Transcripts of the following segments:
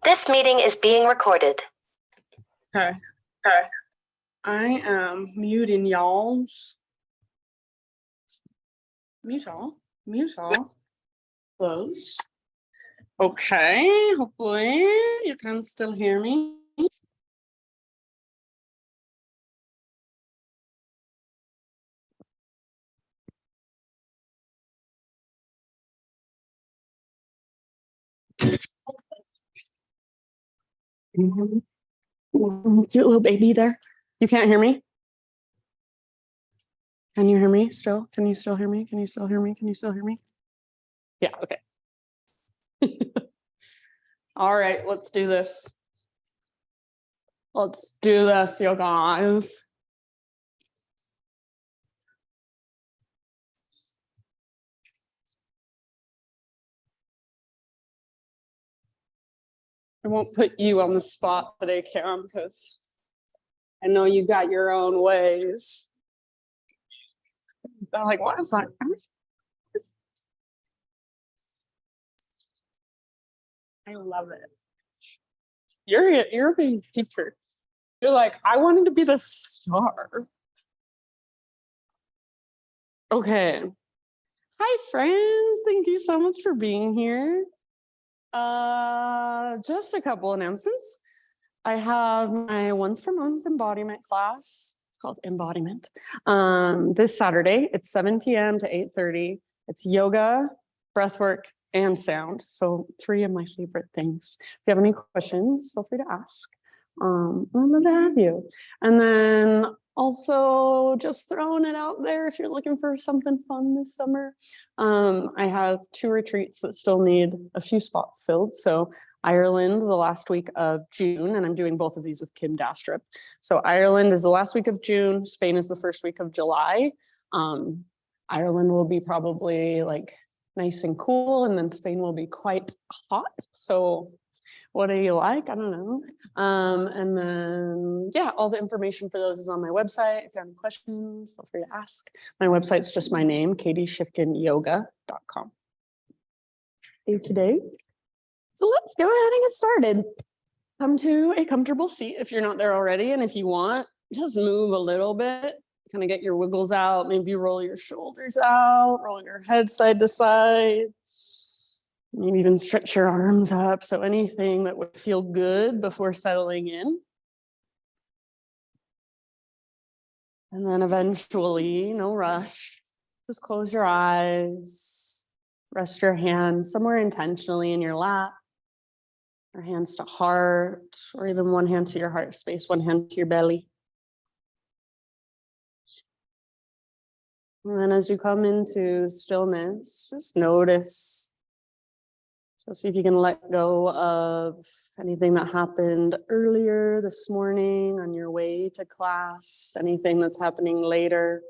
This meeting is being recorded. Okay. I am muting y'all's. Mute all. Close. Okay, hopefully you can still hear me. Cute little baby there. You can't hear me? Can you hear me still? Can you still hear me? Can you still hear me? Can you still hear me? Yeah, okay. All right, let's do this. Let's do this, you guys. I won't put you on the spot today, Karen, because I know you got your own ways. They're like, what is that? I love it. You're being teacher. You're like, I wanted to be the star. Okay. Hi, friends. Thank you so much for being here. Just a couple announcements. I have my once per month embodiment class. It's called Embodiment. This Saturday, it's 7 p.m. to 8:30. It's yoga, breathwork, and sound. So 3 of my favorite things. If you have any questions, feel free to ask. I'd love to have you. And then also just throwing it out there, if you're looking for something fun this summer, I have 2 retreats that still need a few spots filled. So Ireland, the last week of June, and I'm doing both of these with Kim Dastrup. So Ireland is the last week of June. Spain is the first week of July. Ireland will be probably like nice and cool, and then Spain will be quite hot. So what do you like? I don't know. And then, yeah, all the information for those is on my website. If you have any questions, feel free to ask. My website's just my name, katieshifkinyoga.com. Today. So let's go ahead and get started. Come to a comfortable seat if you're not there already. And if you want, just move a little bit, kind of get your wiggles out. Maybe roll your shoulders out, roll your head side to side. Maybe even stretch your arms up. So anything that would feel good before settling in. And then eventually, no rush, just close your eyes, rest your hands somewhere intentionally in your lap, or hands to heart, or even one hand to your heart space, one hand to your belly. And then as you come into stillness, just notice. So see if you can let go of anything that happened earlier this morning on your way to class, anything that's happening later.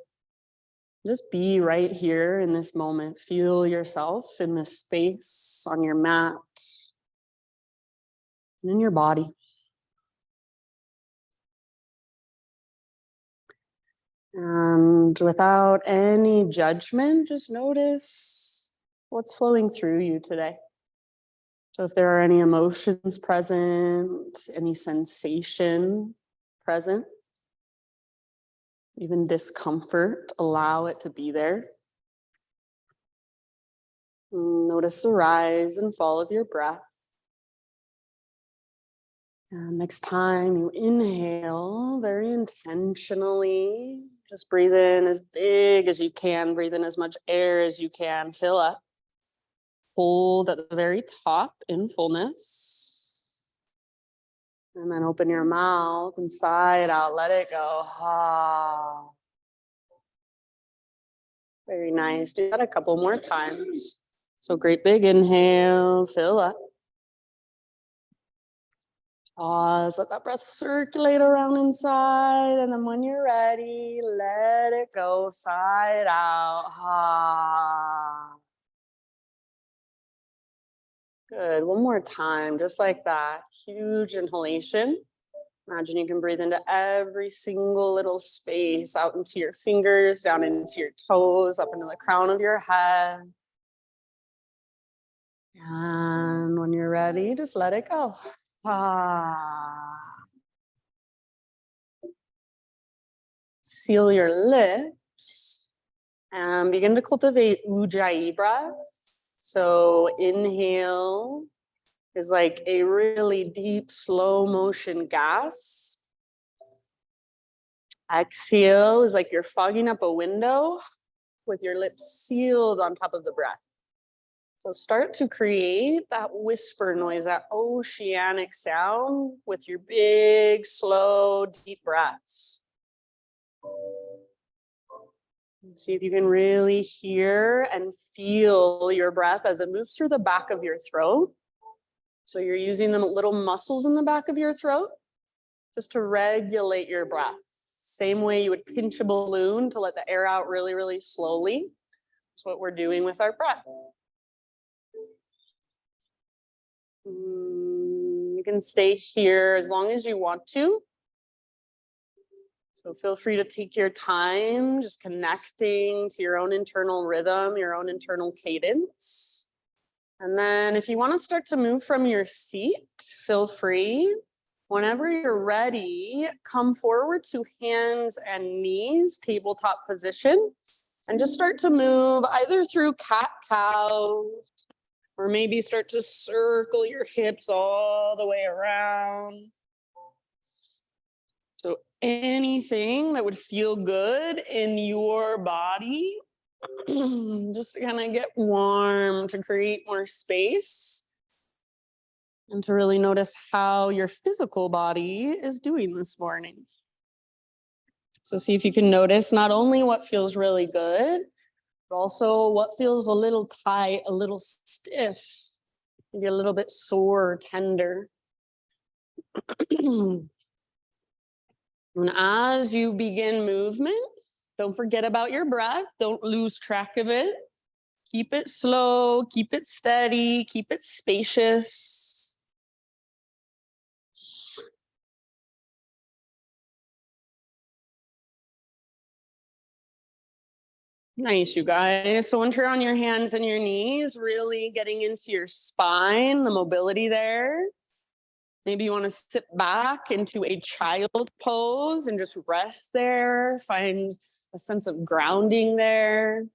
Just be right here in this moment. Feel yourself in this space on your mat and in your body. And without any judgment, just notice what's flowing through you today. So if there are any emotions present, any sensation present, even discomfort, allow it to be there. Notice the rise and fall of your breath. And next time you inhale, very intentionally, just breathe in as big as you can, breathe in as much air as you can, fill up. Hold at the very top in fullness. And then open your mouth and sigh it out. Let it go. Ah. Very nice. Do that a couple more times. So great big inhale, fill up. Pause, let that breath circulate around inside. And then when you're ready, let it go. Sigh it out. Ah. Good, one more time, just like that. Huge inhalation. Imagine you can breathe into every single little space, out into your fingers, down into your toes, up into the crown of your head. And when you're ready, just let it go. Seal your lips and begin to cultivate Ujjayi breath. So inhale is like a really deep, slow motion gasp. Exhale is like you're fogging up a window with your lips sealed on top of the breath. So start to create that whisper noise, that oceanic sound with your big, slow, deep breaths. See if you can really hear and feel your breath as it moves through the back of your throat. So you're using the little muscles in the back of your throat just to regulate your breath. Same way you would pinch a balloon to let the air out really, really slowly. That's what we're doing with our breath. You can stay here as long as you want to. So feel free to take your time, just connecting to your own internal rhythm, your own internal cadence. And then if you want to start to move from your seat, feel free. Whenever you're ready, come forward to hands and knees, tabletop position, and just start to move either through cat-cow, or maybe start to circle your hips all the way around. So anything that would feel good in your body, just to kind of get warm, to create more space, and to really notice how your physical body is doing this morning. So see if you can notice not only what feels really good, but also what feels a little tight, a little stiff, maybe a little bit sore, tender. And as you begin movement, don't forget about your breath. Don't lose track of it. Keep it slow, keep it steady, keep it spacious. Nice, you guys. So once you're on your hands and your knees, really getting into your spine, the mobility there. Maybe you want to sit back into a child pose and just rest there. Find a sense of grounding there.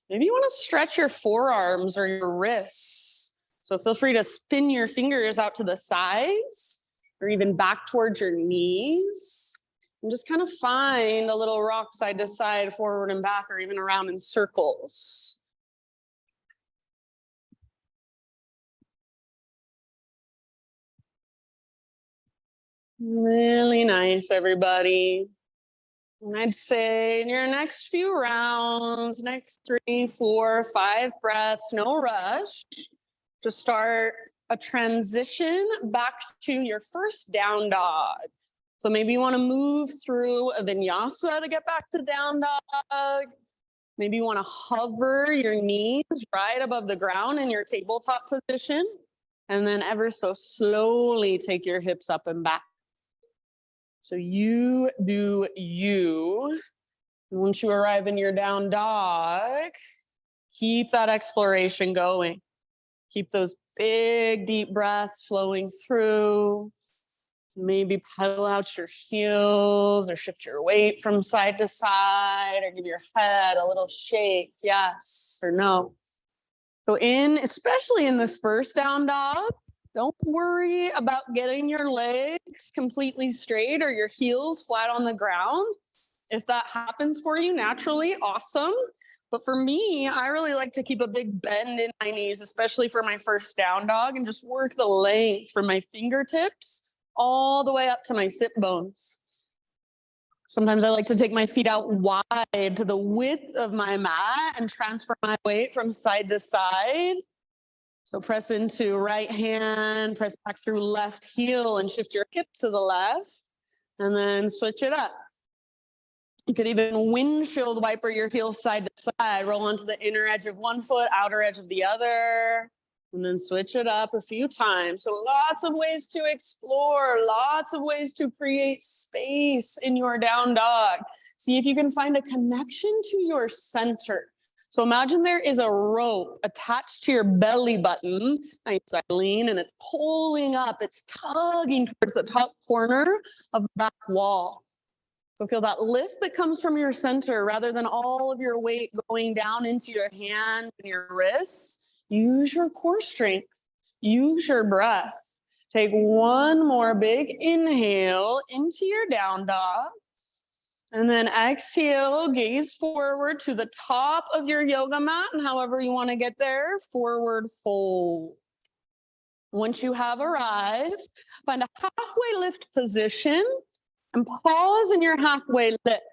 Maybe you want to stretch your forearms or your wrists. So feel free to spin your fingers out to the sides or even back towards your knees. And just kind of find a little rock side to side, forward and back, or even around in circles. Really nice, everybody. And I'd say in your next few rounds, next 3, 4, 5 breaths, no rush, to start a transition back to your first down dog. So maybe you want to move through a vinyasa to get back to down dog. Maybe you want to hover your knees right above the ground in your tabletop position. And then ever so slowly take your hips up and back. So you do you. And once you arrive in your down dog, keep that exploration going. Keep those big, deep breaths flowing through. Maybe pedal out your heels or shift your weight from side to side or give your head a little shake, yes or no. So especially in this first down dog, don't worry about getting your legs completely straight or your heels flat on the ground. If that happens for you naturally, awesome. But for me, I really like to keep a big bend in my knees, especially for my first down dog, and just work the length from my fingertips all the way up to my sit bones. Sometimes I like to take my feet out wide to the width of my mat and transfer my weight from side to side. So press into right hand, press back through left heel and shift your hips to the left, and then switch it up. You could even windshield wiper your heels side to side, roll onto the inner edge of one foot, outer edge of the other, and then switch it up a few times. So lots of ways to explore, lots of ways to create space in your down dog. See if you can find a connection to your center. So imagine there is a rope attached to your belly button. Nice, Eileen, and it's pulling up. It's tugging towards the top corner of the back wall. So feel that lift that comes from your center rather than all of your weight going down into your hands and your wrists. Use your core strength. Use your breath. Take one more big inhale into your down dog. And then exhale, gaze forward to the top of your yoga mat, and however you want to get there, forward fold. Once you have arrived, find a halfway lift position and pause in your halfway lift.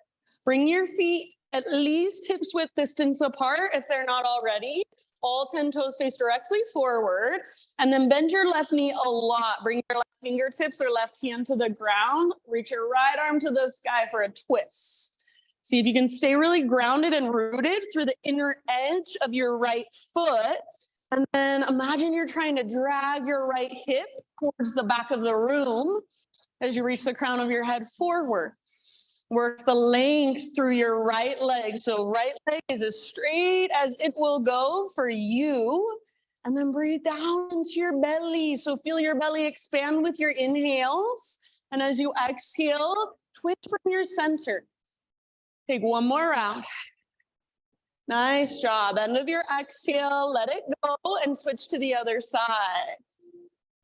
Bring your feet at least hips width distance apart if they're not already. All 10 toes face directly forward. And then bend your left knee a lot. Bring your left fingertips or left hand to the ground. Reach your right arm to the sky for a twist. See if you can stay really grounded and rooted through the inner edge of your right foot. And then imagine you're trying to drag your right hip towards the back of the room as you reach the crown of your head forward. Work the length through your right leg. So right leg is as straight as it will go for you. And then breathe down into your belly. So feel your belly expand with your inhales. And as you exhale, twist from your center. Take one more round. Nice job. End of your exhale, let it go and switch to the other side.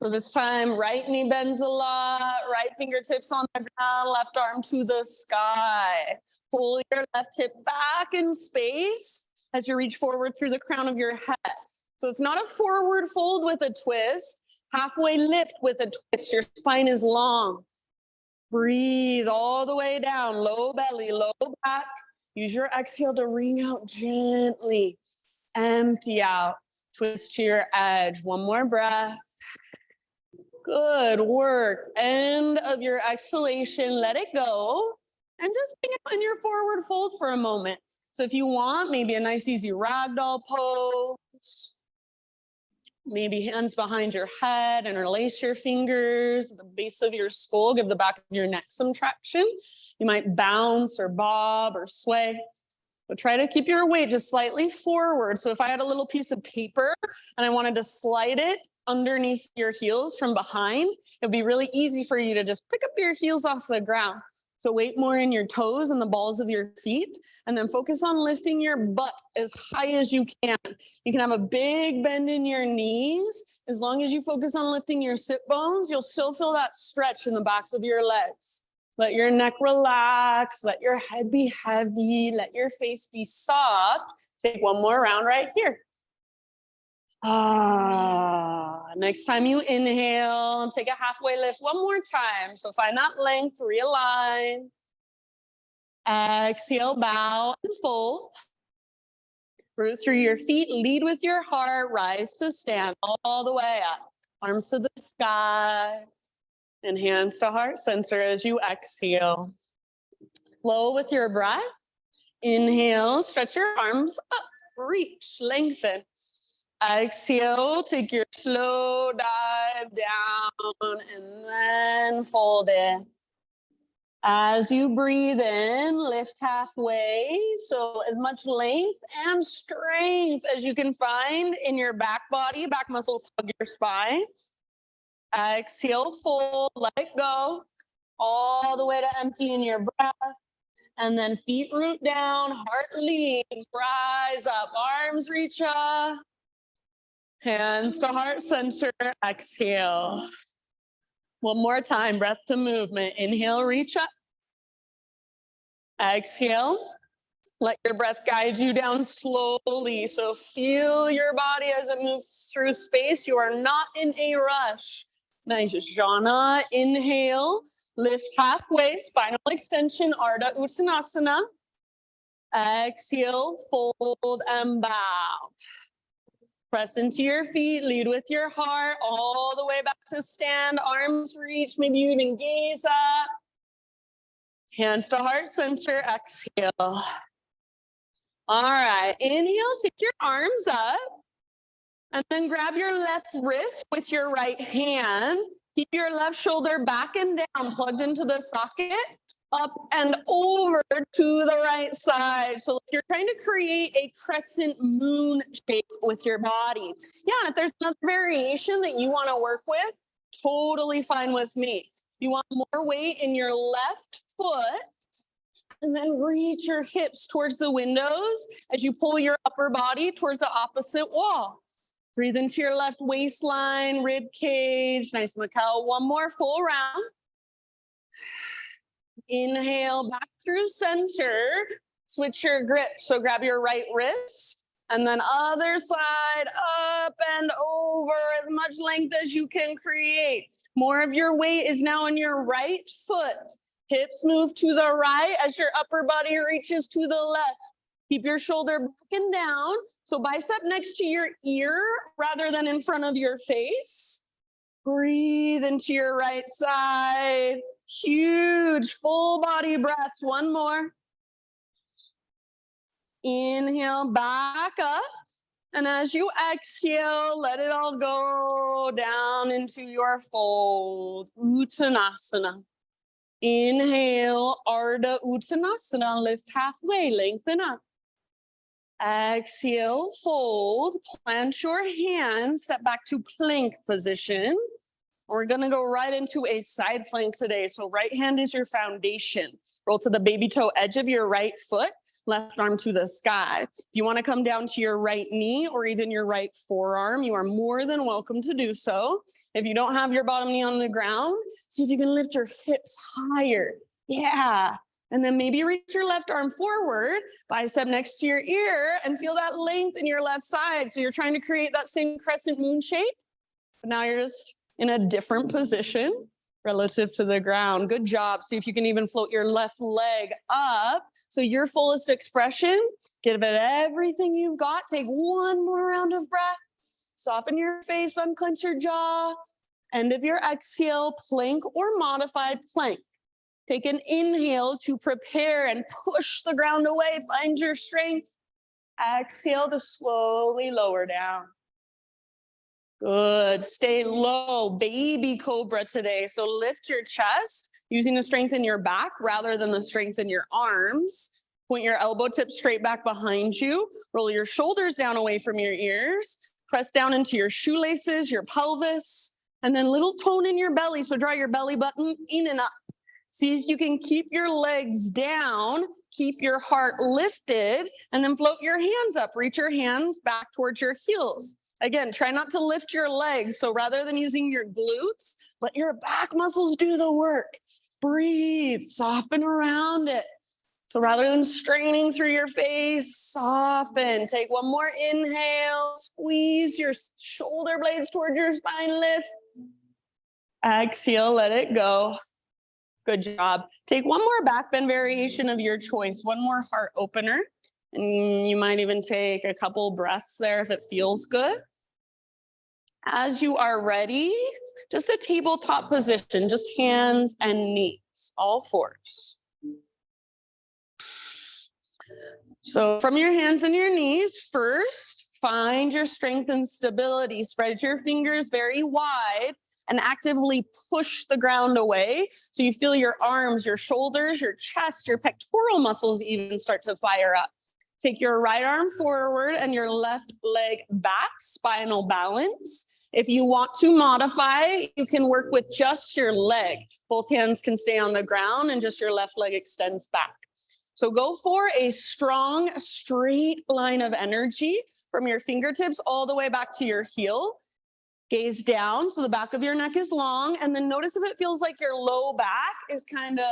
So this time, right knee bends a lot, right fingertips on the ground, left arm to the sky. Pull your left hip back in space as you reach forward through the crown of your head. So it's not a forward fold with a twist, halfway lift with a twist. Your spine is long. Breathe all the way down, low belly, low back. Use your exhale to ring out gently. Empty out, twist to your edge. One more breath. Good work. End of your exhalation, let it go. And just hang out in your forward fold for a moment. So if you want, maybe a nice easy ragdoll pose. Maybe hands behind your head, interlace your fingers at the base of your skull, give the back of your neck some traction. You might bounce or bob or sway. But try to keep your weight just slightly forward. So if I had a little piece of paper and I wanted to slide it underneath your heels from behind, it'd be really easy for you to just pick up your heels off the ground. So weight more in your toes and the balls of your feet, and then focus on lifting your butt as high as you can. You can have a big bend in your knees. As long as you focus on lifting your sit bones, you'll still feel that stretch in the backs of your legs. Let your neck relax, let your head be heavy, let your face be soft. Take one more round right here. Next time you inhale, take a halfway lift one more time. So find that length, realign. Exhale, bow and fold. Root through your feet, lead with your heart, rise to stand all the way up. Arms to the sky. And hands to heart center as you exhale. Flow with your breath. Inhale, stretch your arms up, reach, lengthen. Exhale, take your slow dive down and then fold it. As you breathe in, lift halfway. So as much length and strength as you can find in your back body. Back muscles hug your spine. Exhale, fold, let it go, all the way to empty in your breath. And then feet root down, heart leads, rise up, arms reach up. Hands to heart center, exhale. One more time, breath to movement. Inhale, reach up. Exhale. Let your breath guide you down slowly. So feel your body as it moves through space. You are not in a rush. Nice, Jana, inhale, lift halfway, spinal extension, Ardha Uttanasana. Exhale, fold and bow. Press into your feet, lead with your heart, all the way back to stand, arms reach, maybe you even gaze up. Hands to heart center, exhale. All right, inhale, take your arms up. And then grab your left wrist with your right hand. Keep your left shoulder back and down, plugged into the socket. up and over to the right side. So you're trying to create a crescent moon shape with your body. Yeah, and if there's another variation that you want to work with, totally fine with me. You want more weight in your left foot, and then reach your hips towards the windows as you pull your upper body towards the opposite wall. Breathe into your left waistline, rib cage. Nice, Mikkel. One more full round. Inhale back through center. Switch your grip. So grab your right wrist and then other side, up and over, as much length as you can create. More of your weight is now in your right foot. Hips move to the right as your upper body reaches to the left. Keep your shoulder back and down. So bicep next to your ear rather than in front of your face. Breathe into your right side. Huge full body breaths. One more. Inhale back up. And as you exhale, let it all go down into your fold. Uttanasana. Inhale, Ardha Uttanasana. Lift halfway, lengthen up. Exhale, fold, plant your hands, step back to plank position. We're gonna go right into a side plank today. So right hand is your foundation. Roll to the baby toe edge of your right foot, left arm to the sky. If you wanna come down to your right knee or even your right forearm, you are more than welcome to do so. If you don't have your bottom knee on the ground, see if you can lift your hips higher. Yeah. And then maybe reach your left arm forward, bicep next to your ear, and feel that length in your left side. So you're trying to create that same crescent moon shape, but now you're just in a different position relative to the ground. Good job. See if you can even float your left leg up. So your fullest expression, give it everything you've got. Take one more round of breath. Soften your face, unclench your jaw. End of your exhale, plank or modified plank. Take an inhale to prepare and push the ground away. Find your strength. Exhale to slowly lower down. Good. Stay low. Baby cobra today. So lift your chest using the strength in your back rather than the strength in your arms. Point your elbow tips straight back behind you. Roll your shoulders down away from your ears. Press down into your shoelaces, your pelvis, and then little tone in your belly. So draw your belly button in and up. See if you can keep your legs down, keep your heart lifted, and then float your hands up. Reach your hands back towards your heels. Again, try not to lift your legs. So rather than using your glutes, let your back muscles do the work. Breathe, soften around it. So rather than straining through your face, soften. Take one more inhale, squeeze your shoulder blades towards your spine, lift. Exhale, let it go. Good job. Take one more back bend variation of your choice, one more heart opener. And you might even take a couple breaths there if it feels good. As you are ready, just a tabletop position, just hands and knees, all fours. So from your hands and your knees, first, find your strength and stability. Spread your fingers very wide and actively push the ground away. So you feel your arms, your shoulders, your chest, your pectoral muscles even start to fire up. Take your right arm forward and your left leg back, spinal balance. If you want to modify, you can work with just your leg. Both hands can stay on the ground and just your left leg extends back. So go for a strong, straight line of energy from your fingertips all the way back to your heel. Gaze down, so the back of your neck is long, and then notice if it feels like your low back is kind of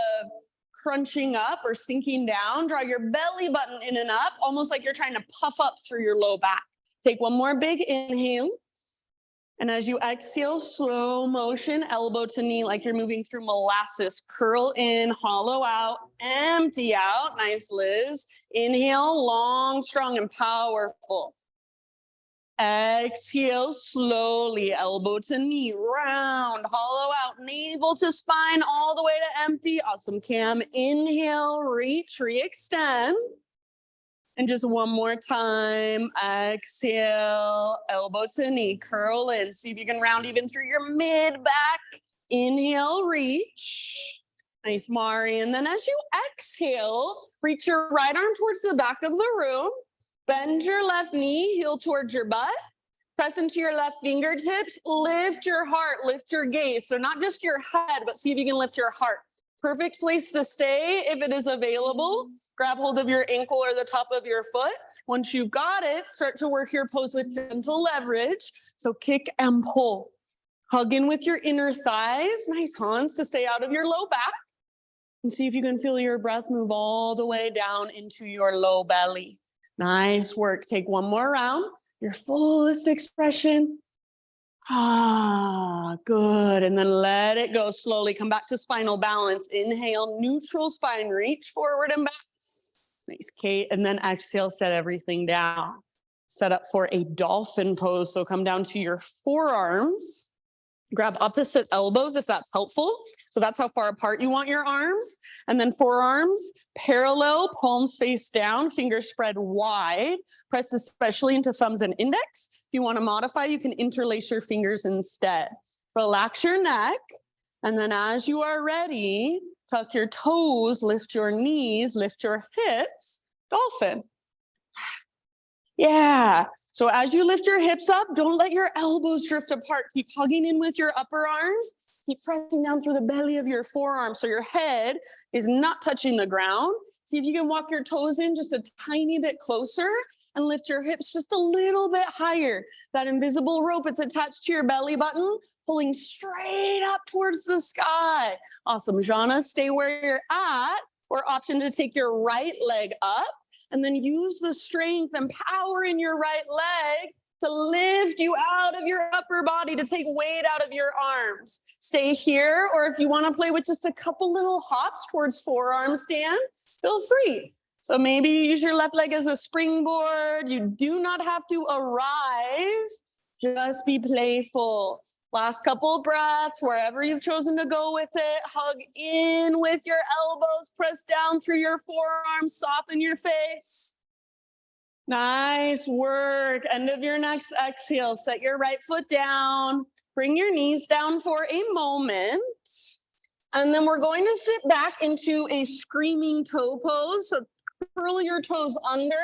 crunching up or sinking down. Draw your belly button in and up, almost like you're trying to puff up through your low back. Take one more big inhale. And as you exhale, slow motion, elbow to knee, like you're moving through molasses. Curl in, hollow out, empty out. Nice, Liz. Inhale, long, strong, and powerful. Exhale slowly, elbow to knee, round, hollow out, navel to spine, all the way to empty. Awesome, Cam. Inhale, reach, re-extend. And just one more time. Exhale, elbow to knee, curl in. See if you can round even through your mid back. Inhale, reach. Nice, Mari. And then as you exhale, reach your right arm towards the back of the room. Bend your left knee, heel towards your butt. Press into your left fingertips. Lift your heart, lift your gaze. So not just your head, but see if you can lift your heart. Perfect place to stay if it is available. Grab hold of your ankle or the top of your foot. Once you've got it, start to work your pose with gentle leverage. So kick and pull. Hug in with your inner thighs. Nice, Hans, to stay out of your low back. And see if you can feel your breath move all the way down into your low belly. Nice work. Take one more round. Your fullest expression. Ah, good. And then let it go slowly. Come back to spinal balance. Inhale, neutral spine. Reach forward and back. Nice, Kate. And then exhale, set everything down. Set up for a dolphin pose. So come down to your forearms. Grab opposite elbows if that's helpful. So that's how far apart you want your arms. And then forearms parallel, palms face down, fingers spread wide. Press especially into thumbs and index. If you want to modify, you can interlace your fingers instead. Relax your neck. And then as you are ready, tuck your toes, lift your knees, lift your hips, dolphin. Yeah. So as you lift your hips up, don't let your elbows drift apart. Keep hugging in with your upper arms. Keep pressing down through the belly of your forearm so your head is not touching the ground. See if you can walk your toes in just a tiny bit closer and lift your hips just a little bit higher. That invisible rope, it's attached to your belly button, pulling straight up towards the sky. Awesome, Jana, stay where you're at, or option to take your right leg up. And then use the strength and power in your right leg to lift you out of your upper body, to take weight out of your arms. Stay here, or if you want to play with just a couple little hops towards forearm stand, feel free. So maybe use your left leg as a springboard. You do not have to arrive. Just be playful. Last couple breaths, wherever you've chosen to go with it. Hug in with your elbows, press down through your forearms, soften your face. Nice work. End of your next exhale. Set your right foot down. Bring your knees down for a moment. And then we're going to sit back into a screaming toe pose. So curl your toes under,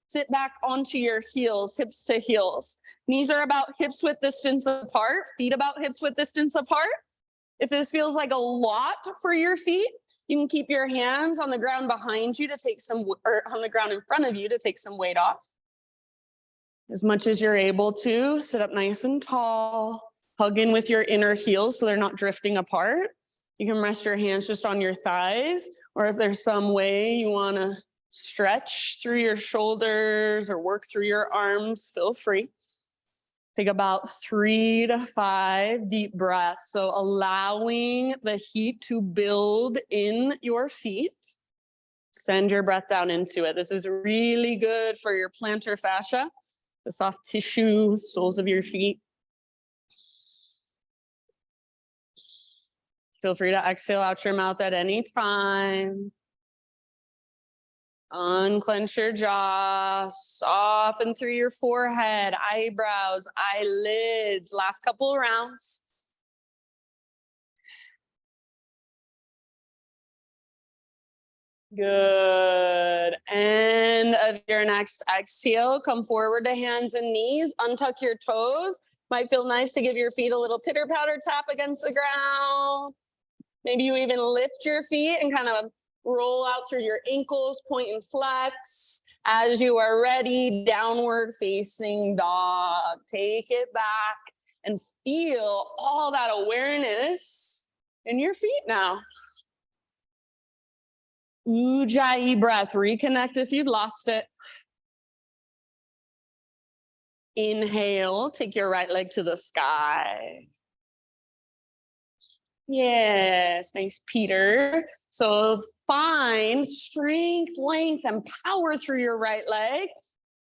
sit back onto your heels, hips to heels. Knees are about hips width distance apart, feet about hips width distance apart. If this feels like a lot for your feet, you can keep your hands on the ground behind you to take some, or on the ground in front of you to take some weight off. As much as you're able to, sit up nice and tall, hug in with your inner heels so they're not drifting apart. You can rest your hands just on your thighs, or if there's some way you want to stretch through your shoulders or work through your arms, feel free. Take about 3 to 5 deep breaths. So allowing the heat to build in your feet. Send your breath down into it. This is really good for your plantar fascia, the soft tissue, soles of your feet. Feel free to exhale out your mouth at any time. Unclench your jaw, soften through your forehead, eyebrows, eyelids. Last couple of rounds. Good. End of your next exhale. Come forward to hands and knees. Untuck your toes. Might feel nice to give your feet a little pitter-patter tap against the ground. Maybe you even lift your feet and kind of roll out through your ankles, point and flex. As you are ready, downward facing dog. Take it back and feel all that awareness in your feet now. Ujjayi breath. Reconnect if you've lost it. Inhale, take your right leg to the sky. Yes, nice, Peter. So find strength, length, and power through your right leg.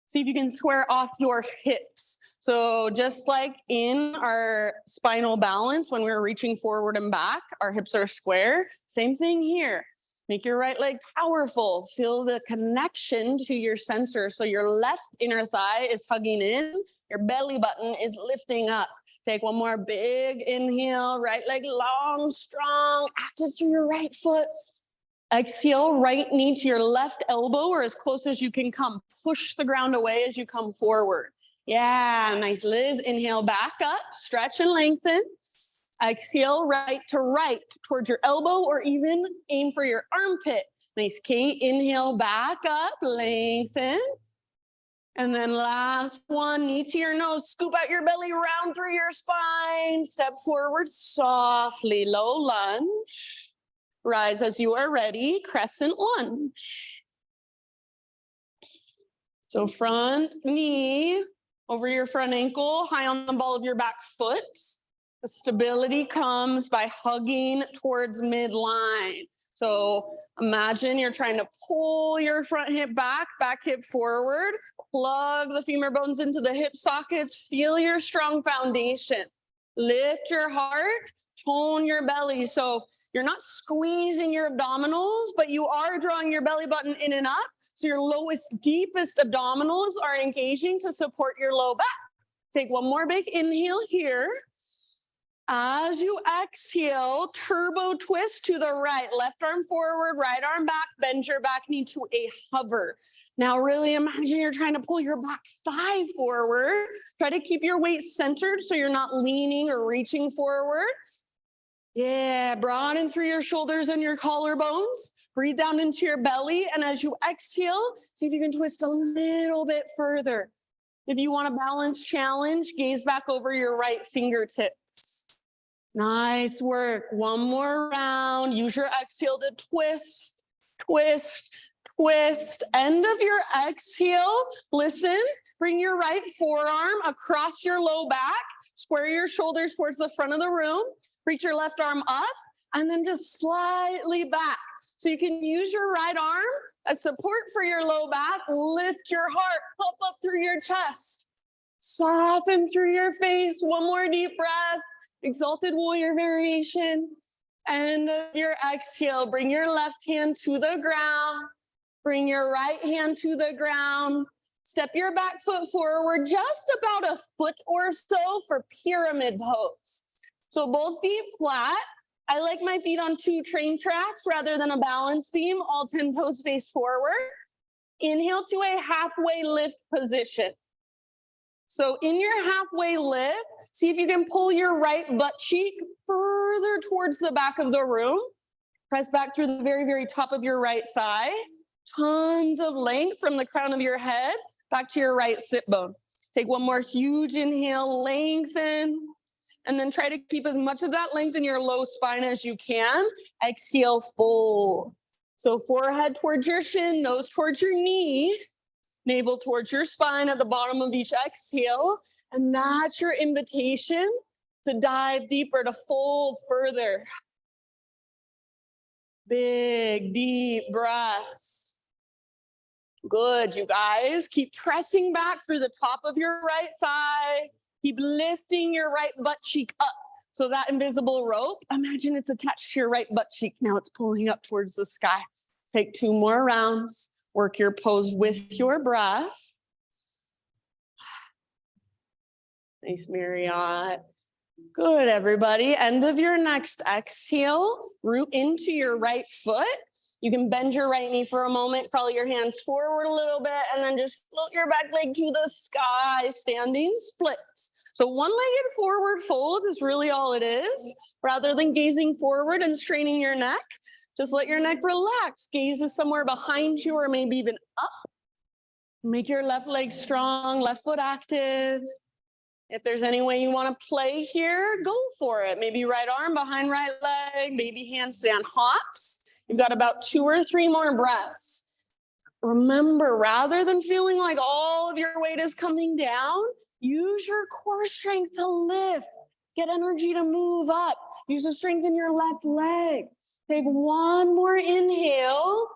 See if you can square off your hips. So just like in our spinal balance, when we're reaching forward and back, our hips are square. Same thing here. Make your right leg powerful. Feel the connection to your sensor. So your left inner thigh is hugging in. Your belly button is lifting up. Take one more big inhale, right leg long, strong, active through your right foot. Exhale, right knee to your left elbow or as close as you can come. Push the ground away as you come forward. Yeah, nice, Liz. Inhale back up, stretch and lengthen. Exhale, right to right towards your elbow or even aim for your armpit. Nice, Kate. Inhale back up, lengthen. And then last one, knee to your nose, scoop out your belly, round through your spine. Step forward softly, low lunge. Rise as you are ready, crescent lunge. So front knee over your front ankle, high on the ball of your back foot. The stability comes by hugging towards midline. So imagine you're trying to pull your front hip back, back hip forward, plug the femur bones into the hip sockets, feel your strong foundation. Lift your heart, tone your belly. So you're not squeezing your abdominals, but you are drawing your belly button in and up. So your lowest, deepest abdominals are engaging to support your low back. Take one more big inhale here. As you exhale, turbo twist to the right, left arm forward, right arm back, bend your back knee to a hover. Now really imagine you're trying to pull your back thigh forward. Try to keep your weight centered so you're not leaning or reaching forward. Yeah, broaden through your shoulders and your collarbones. Breathe down into your belly. And as you exhale, see if you can twist a little bit further. If you want a balance challenge, gaze back over your right fingertips. Nice work. One more round. Use your exhale to twist, twist, twist. End of your exhale. Listen, bring your right forearm across your low back. Square your shoulders towards the front of the room. Reach your left arm up and then just slightly back. So you can use your right arm as support for your low back. Lift your heart, pump up through your chest. Soften through your face. One more deep breath. Exalted warrior variation. And your exhale, bring your left hand to the ground. Bring your right hand to the ground. Step your back foot forward just about a foot or so for pyramid pose. So both feet flat. I like my feet on 2 train tracks rather than a balance beam, all 10 toes face forward. Inhale to a halfway lift position. So in your halfway lift, see if you can pull your right butt cheek further towards the back of the room. Press back through the very, very top of your right thigh. Tons of length from the crown of your head back to your right sit bone. Take one more huge inhale, lengthen, and then try to keep as much of that length in your low spine as you can. Exhale, fold. So forehead towards your shin, nose towards your knee. Navel towards your spine at the bottom of each exhale. And that's your invitation to dive deeper, to fold further. Big, deep breaths. Good, you guys. Keep pressing back through the top of your right thigh. Keep lifting your right butt cheek up. So that invisible rope, imagine it's attached to your right butt cheek. Now it's pulling up towards the sky. Take 2 more rounds. Work your pose with your breath. Nice, Marriott. Good, everybody. End of your next exhale, root into your right foot. You can bend your right knee for a moment, crawl your hands forward a little bit, and then just float your back leg to the sky, standing splits. So one-legged forward fold is really all it is. Rather than gazing forward and straining your neck, just let your neck relax. Gaze is somewhere behind you or maybe even up. Make your left leg strong, left foot active. If there's any way you want to play here, go for it. Maybe right arm behind right leg, maybe handstand hops. You've got about 2 or 3 more breaths. Remember, rather than feeling like all of your weight is coming down, use your core strength to lift. Get energy to move up. Use the strength in your left leg. Take one more inhale.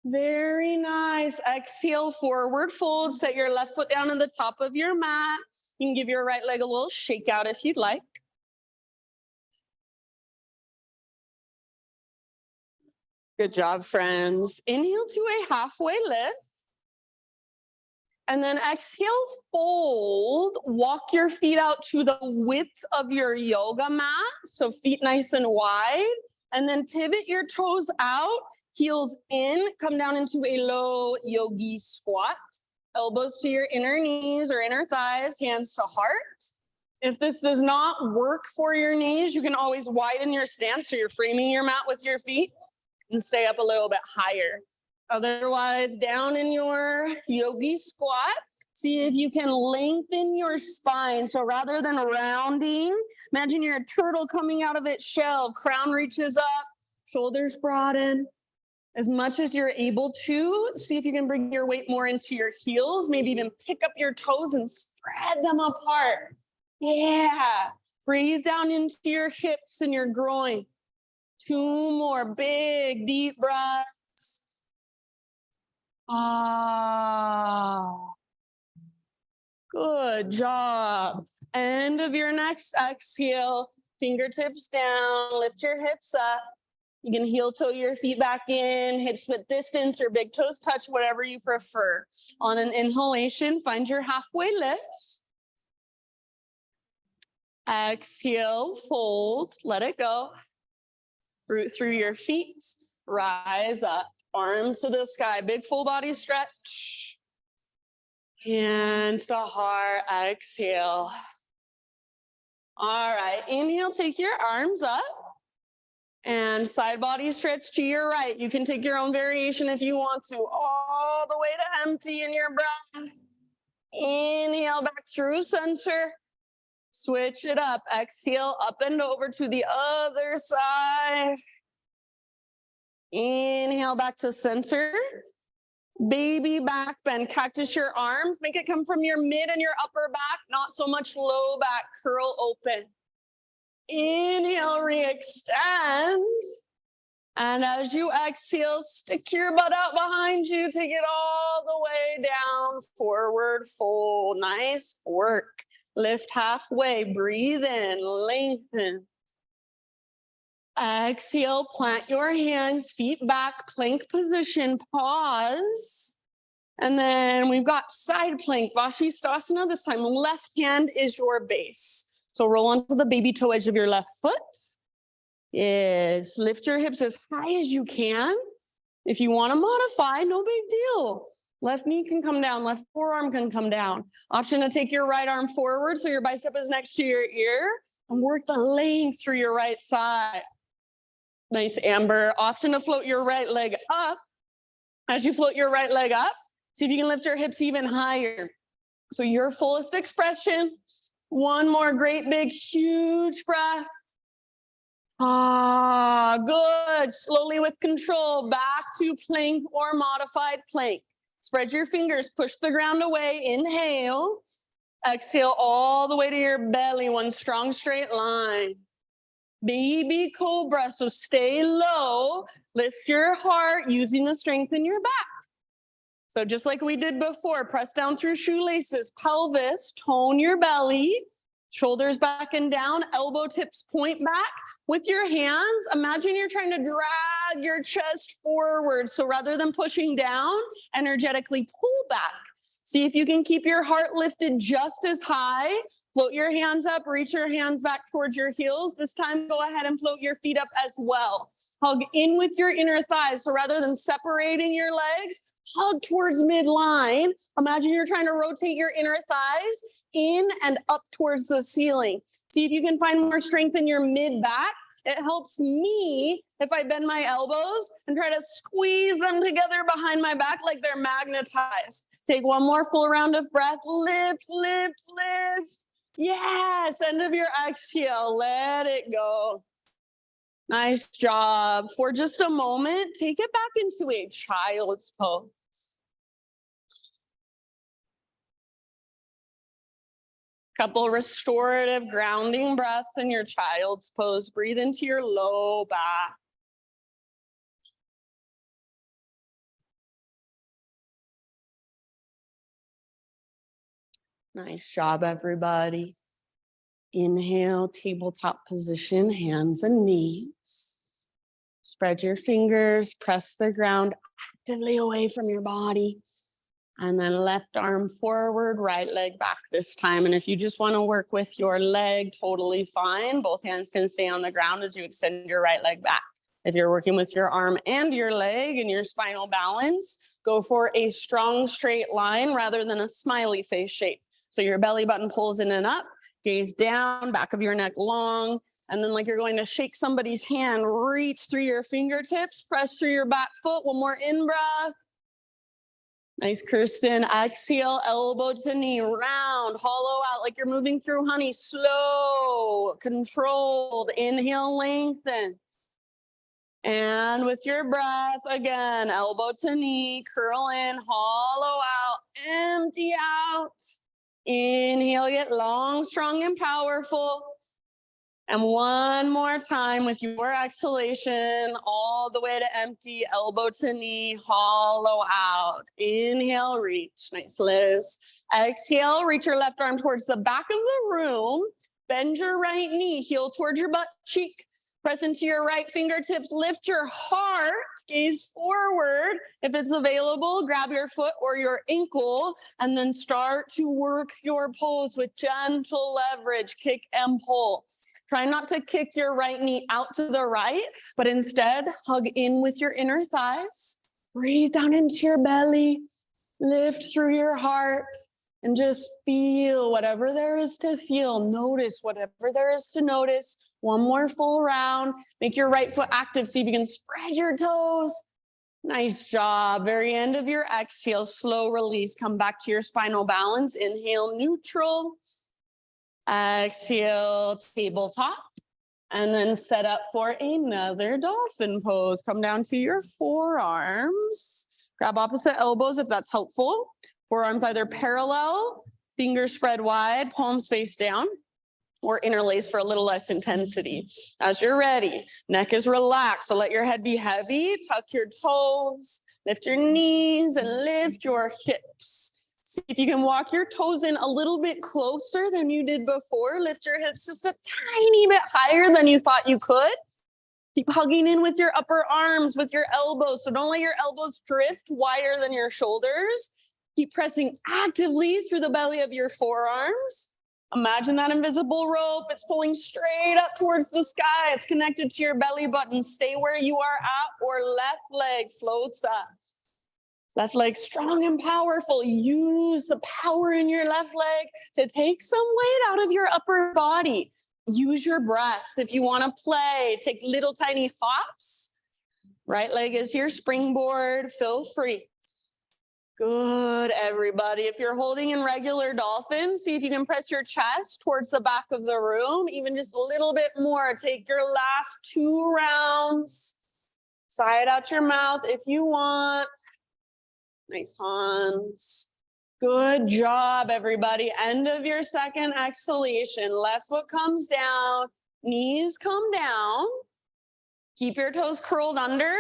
Very nice. Exhale, forward fold. Set your left foot down on the top of your mat. You can give your right leg a little shake out if you'd like. Good job, friends. Inhale to a halfway lift. And then exhale, fold, walk your feet out to the width of your yoga mat. So feet nice and wide. And then pivot your toes out, heels in, come down into a low yogi squat. Elbows to your inner knees or inner thighs, hands to heart. If this does not work for your knees, you can always widen your stance so you're framing your mat with your feet and stay up a little bit higher. Otherwise, down in your yogi squat, see if you can lengthen your spine. So rather than rounding, imagine you're a turtle coming out of its shell. Crown reaches up, shoulders broaden. As much as you're able to, see if you can bring your weight more into your heels, maybe even pick up your toes and spread them apart. Yeah. Breathe down into your hips and your groin. 2 more big, deep breaths. Good job. End of your next exhale, fingertips down, lift your hips up. You can heel toe your feet back in, hips width distance or big toes touch, whatever you prefer. On an inhalation, find your halfway lift. Exhale, fold, let it go. Root through your feet, rise up, arms to the sky, big full body stretch. Hands to heart, exhale. All right, inhale, take your arms up. And side body stretch to your right. You can take your own variation if you want to, all the way to empty in your breath. Inhale back through center. Switch it up. Exhale, up and over to the other side. Inhale back to center. Baby back bend. Cactus your arms. Make it come from your mid and your upper back, not so much low back. Curl open. Inhale, re-extend. And as you exhale, stick your butt out behind you. Take it all the way down. Forward fold. Nice work. Lift halfway. Breathe in. Lengthen. Exhale. Plant your hands. Feet back. Plank position. Pause. And then we've got side plank. Vashisthasana. This time, left hand is your base. So roll onto the baby toe edge of your left foot. Yes, lift your hips as high as you can. If you want to modify, no big deal. Left knee can come down, left forearm can come down. Option to take your right arm forward so your bicep is next to your ear and work the length through your right side. Nice, Amber. Option to float your right leg up. As you float your right leg up, see if you can lift your hips even higher. So your fullest expression. One more great big huge breath. Good. Slowly with control, back to plank or modified plank. Spread your fingers, push the ground away. Inhale. Exhale all the way to your belly. One strong straight line. Baby cobra. So stay low. Lift your heart using the strength in your back. So just like we did before, press down through shoelaces, pelvis, tone your belly, shoulders back and down, elbow tips point back. With your hands, imagine you're trying to drag your chest forward. So rather than pushing down, energetically pull back. See if you can keep your heart lifted just as high. Float your hands up, reach your hands back towards your heels. This time, go ahead and float your feet up as well. Hug in with your inner thighs. So rather than separating your legs, hug towards midline. Imagine you're trying to rotate your inner thighs in and up towards the ceiling. See if you can find more strength in your mid back. It helps me if I bend my elbows and try to squeeze them together behind my back like they're magnetized. Take one more full round of breath. Lift, lift, lift. Yes, end of your exhale. Let it go. Nice job. For just a moment, take it back into a child's pose. Couple restorative grounding breaths in your child's pose. Breathe into your low back. Nice job, everybody. Inhale, tabletop position, hands and knees. Spread your fingers, press the ground actively away from your body. And then left arm forward, right leg back this time. And if you just want to work with your leg, totally fine. Both hands can stay on the ground as you extend your right leg back. If you're working with your arm and your leg and your spinal balance, go for a strong straight line rather than a smiley face shape. So your belly button pulls in and up, gaze down, back of your neck long. And then like you're going to shake somebody's hand, reach through your fingertips, press through your back foot. One more in breath. Nice, Kirsten. Exhale, elbow to knee, round, hollow out like you're moving through honey. Slow, controlled. Inhale, lengthen. And with your breath, again, elbow to knee, curl in, hollow out, empty out. Inhale, get long, strong, and powerful. And one more time with your exhalation, all the way to empty, elbow to knee, hollow out. Inhale, reach. Nice, Liz. Exhale, reach your left arm towards the back of the room. Bend your right knee, heel towards your butt cheek. Press into your right fingertips, lift your heart, gaze forward. If it's available, grab your foot or your ankle, and then start to work your pose with gentle leverage, kick and pull. Try not to kick your right knee out to the right, but instead hug in with your inner thighs. Breathe down into your belly, lift through your heart, and just feel whatever there is to feel. Notice whatever there is to notice. One more full round. Make your right foot active. See if you can spread your toes. Nice job. Very end of your exhale, slow release. Come back to your spinal balance. Inhale, neutral. Exhale, tabletop. And then set up for another dolphin pose. Come down to your forearms. Grab opposite elbows if that's helpful. Forearms either parallel, fingers spread wide, palms face down, or interlace for a little less intensity. As you're ready, neck is relaxed, so let your head be heavy. Tuck your toes, lift your knees, and lift your hips. See if you can walk your toes in a little bit closer than you did before. Lift your hips just a tiny bit higher than you thought you could. Keep hugging in with your upper arms, with your elbows. So don't let your elbows drift wider than your shoulders. Keep pressing actively through the belly of your forearms. Imagine that invisible rope. It's pulling straight up towards the sky. It's connected to your belly button. Stay where you are at, or left leg floats up. Left leg strong and powerful. Use the power in your left leg to take some weight out of your upper body. Use your breath. If you want to play, take little tiny hops. Right leg is your springboard. Feel free. Good, everybody. If you're holding in regular dolphin, see if you can press your chest towards the back of the room, even just a little bit more. Take your last 2 rounds. Sigh it out your mouth if you want. Nice, Hans. Good job, everybody. End of your second exhalation. Left foot comes down, knees come down. Keep your toes curled under.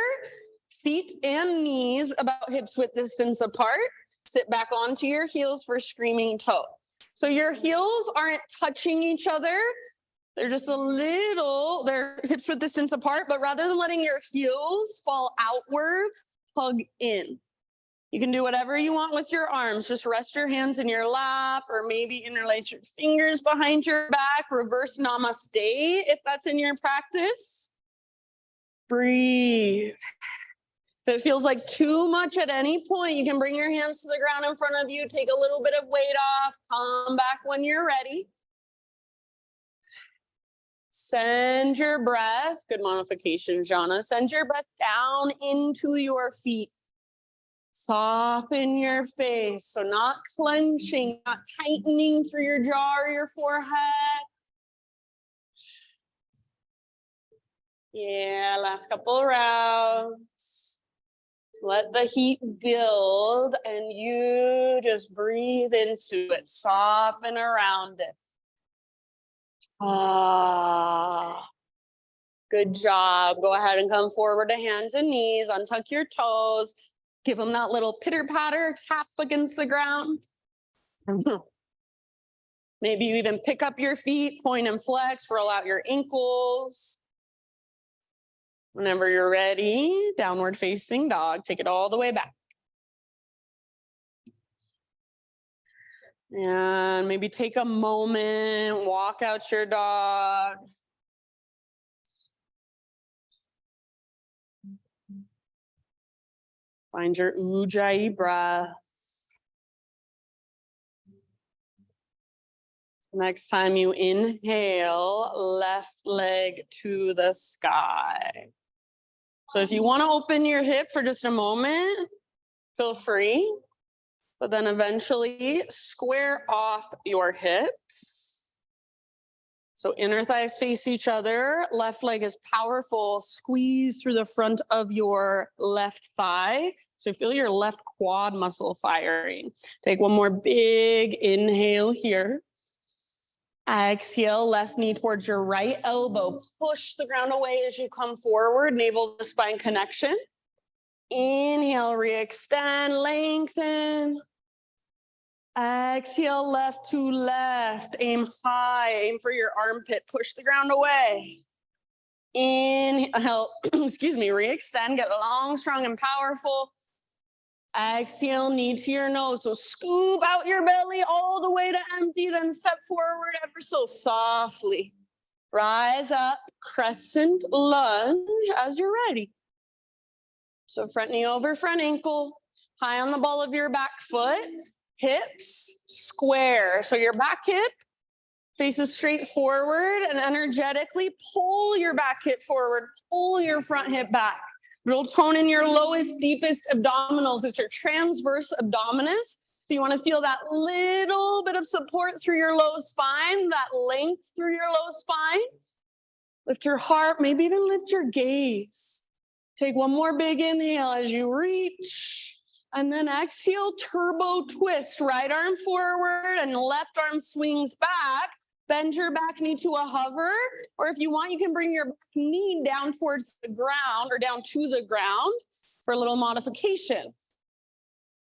Feet and knees about hips width distance apart. Sit back onto your heels for screaming toe. So your heels aren't touching each other. They're just a little, they're hips width distance apart, but rather than letting your heels fall outwards, hug in. You can do whatever you want with your arms. Just rest your hands in your lap, or maybe interlace your fingers behind your back. Reverse namaste if that's in your practice. Breathe. If it feels like too much at any point, you can bring your hands to the ground in front of you, take a little bit of weight off, come back when you're ready. Send your breath, good modification, Jana. Send your breath down into your feet. Soften your face, so not clenching, not tightening through your jaw or your forehead. Yeah, last couple rounds. Let the heat build and you just breathe into it, soften around it. Ah, good job. Go ahead and come forward to hands and knees, untuck your toes. Give them that little pitter patter tap against the ground. Maybe you even pick up your feet, point and flex, roll out your ankles. Whenever you're ready, downward facing dog, take it all the way back. And maybe take a moment, walk out your dog. Find your Ujjayi breath. Next time you inhale, left leg to the sky. So if you want to open your hip for just a moment, feel free. But then eventually square off your hips. So inner thighs face each other. Left leg is powerful. Squeeze through the front of your left thigh. So feel your left quad muscle firing. Take one more big inhale here. Exhale, left knee towards your right elbow. Push the ground away as you come forward, navel to spine connection. Inhale, re-extend, lengthen. Exhale, left to left. Aim high, aim for your armpit. Push the ground away. Inhale, excuse me, re-extend, get long, strong, and powerful. Exhale, knee to your nose. So scoop out your belly all the way to empty, then step forward ever so softly. Rise up, crescent lunge as you're ready. So front knee over front ankle, high on the ball of your back foot, hips square. So your back hip faces straight forward and energetically pull your back hip forward, pull your front hip back. Real tone in your lowest, deepest abdominals. It's your transverse abdominis. So you want to feel that little bit of support through your low spine, that length through your low spine. Lift your heart, maybe even lift your gaze. Take one more big inhale as you reach. And then exhale, turbo twist. Right arm forward and left arm swings back. Bend your back knee to a hover, or if you want, you can bring your back knee down towards the ground or down to the ground for a little modification.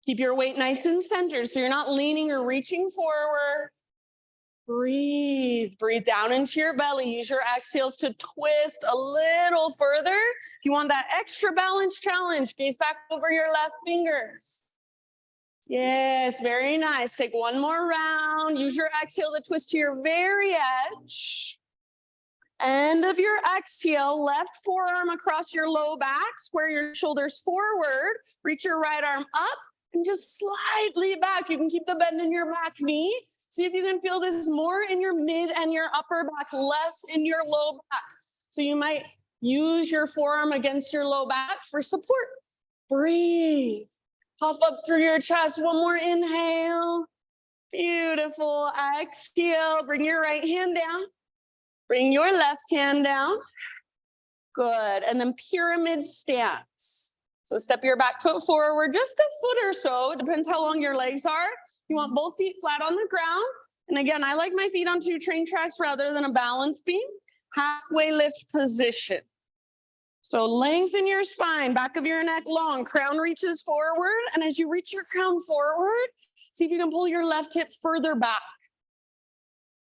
Keep your weight nice and centered so you're not leaning or reaching forward. Breathe, breathe down into your belly. Use your exhales to twist a little further. If you want that extra balance challenge, gaze back over your left fingers. Yes, very nice. Take one more round. Use your exhale to twist to your very edge. End of your exhale, left forearm across your low back. Square your shoulders forward. Reach your right arm up and just slightly back. You can keep the bend in your back knee. See if you can feel this more in your mid and your upper back, less in your low back. So you might use your forearm against your low back for support. Breathe. Puff up through your chest. One more inhale. Beautiful. Exhale. Bring your right hand down. Bring your left hand down. Good. And then pyramid stance. So step your back foot forward just a foot or so. Depends how long your legs are. You want both feet flat on the ground. And again, I like my feet on 2 train tracks rather than a balance beam. Halfway lift position. So lengthen your spine, back of your neck long, crown reaches forward. And as you reach your crown forward, see if you can pull your left hip further back.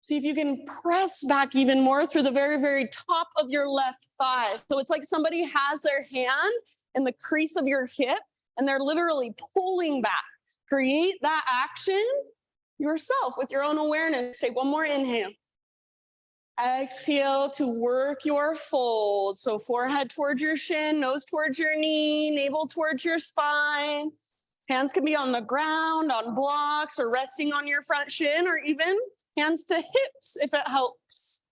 See if you can press back even more through the very, very top of your left thigh. So it's like somebody has their hand in the crease of your hip and they're literally pulling back. Create that action yourself with your own awareness. Take one more inhale. Exhale to work your fold. So forehead towards your shin, nose towards your knee, navel towards your spine. Hands can be on the ground, on blocks, or resting on your front shin, or even hands to hips if it helps.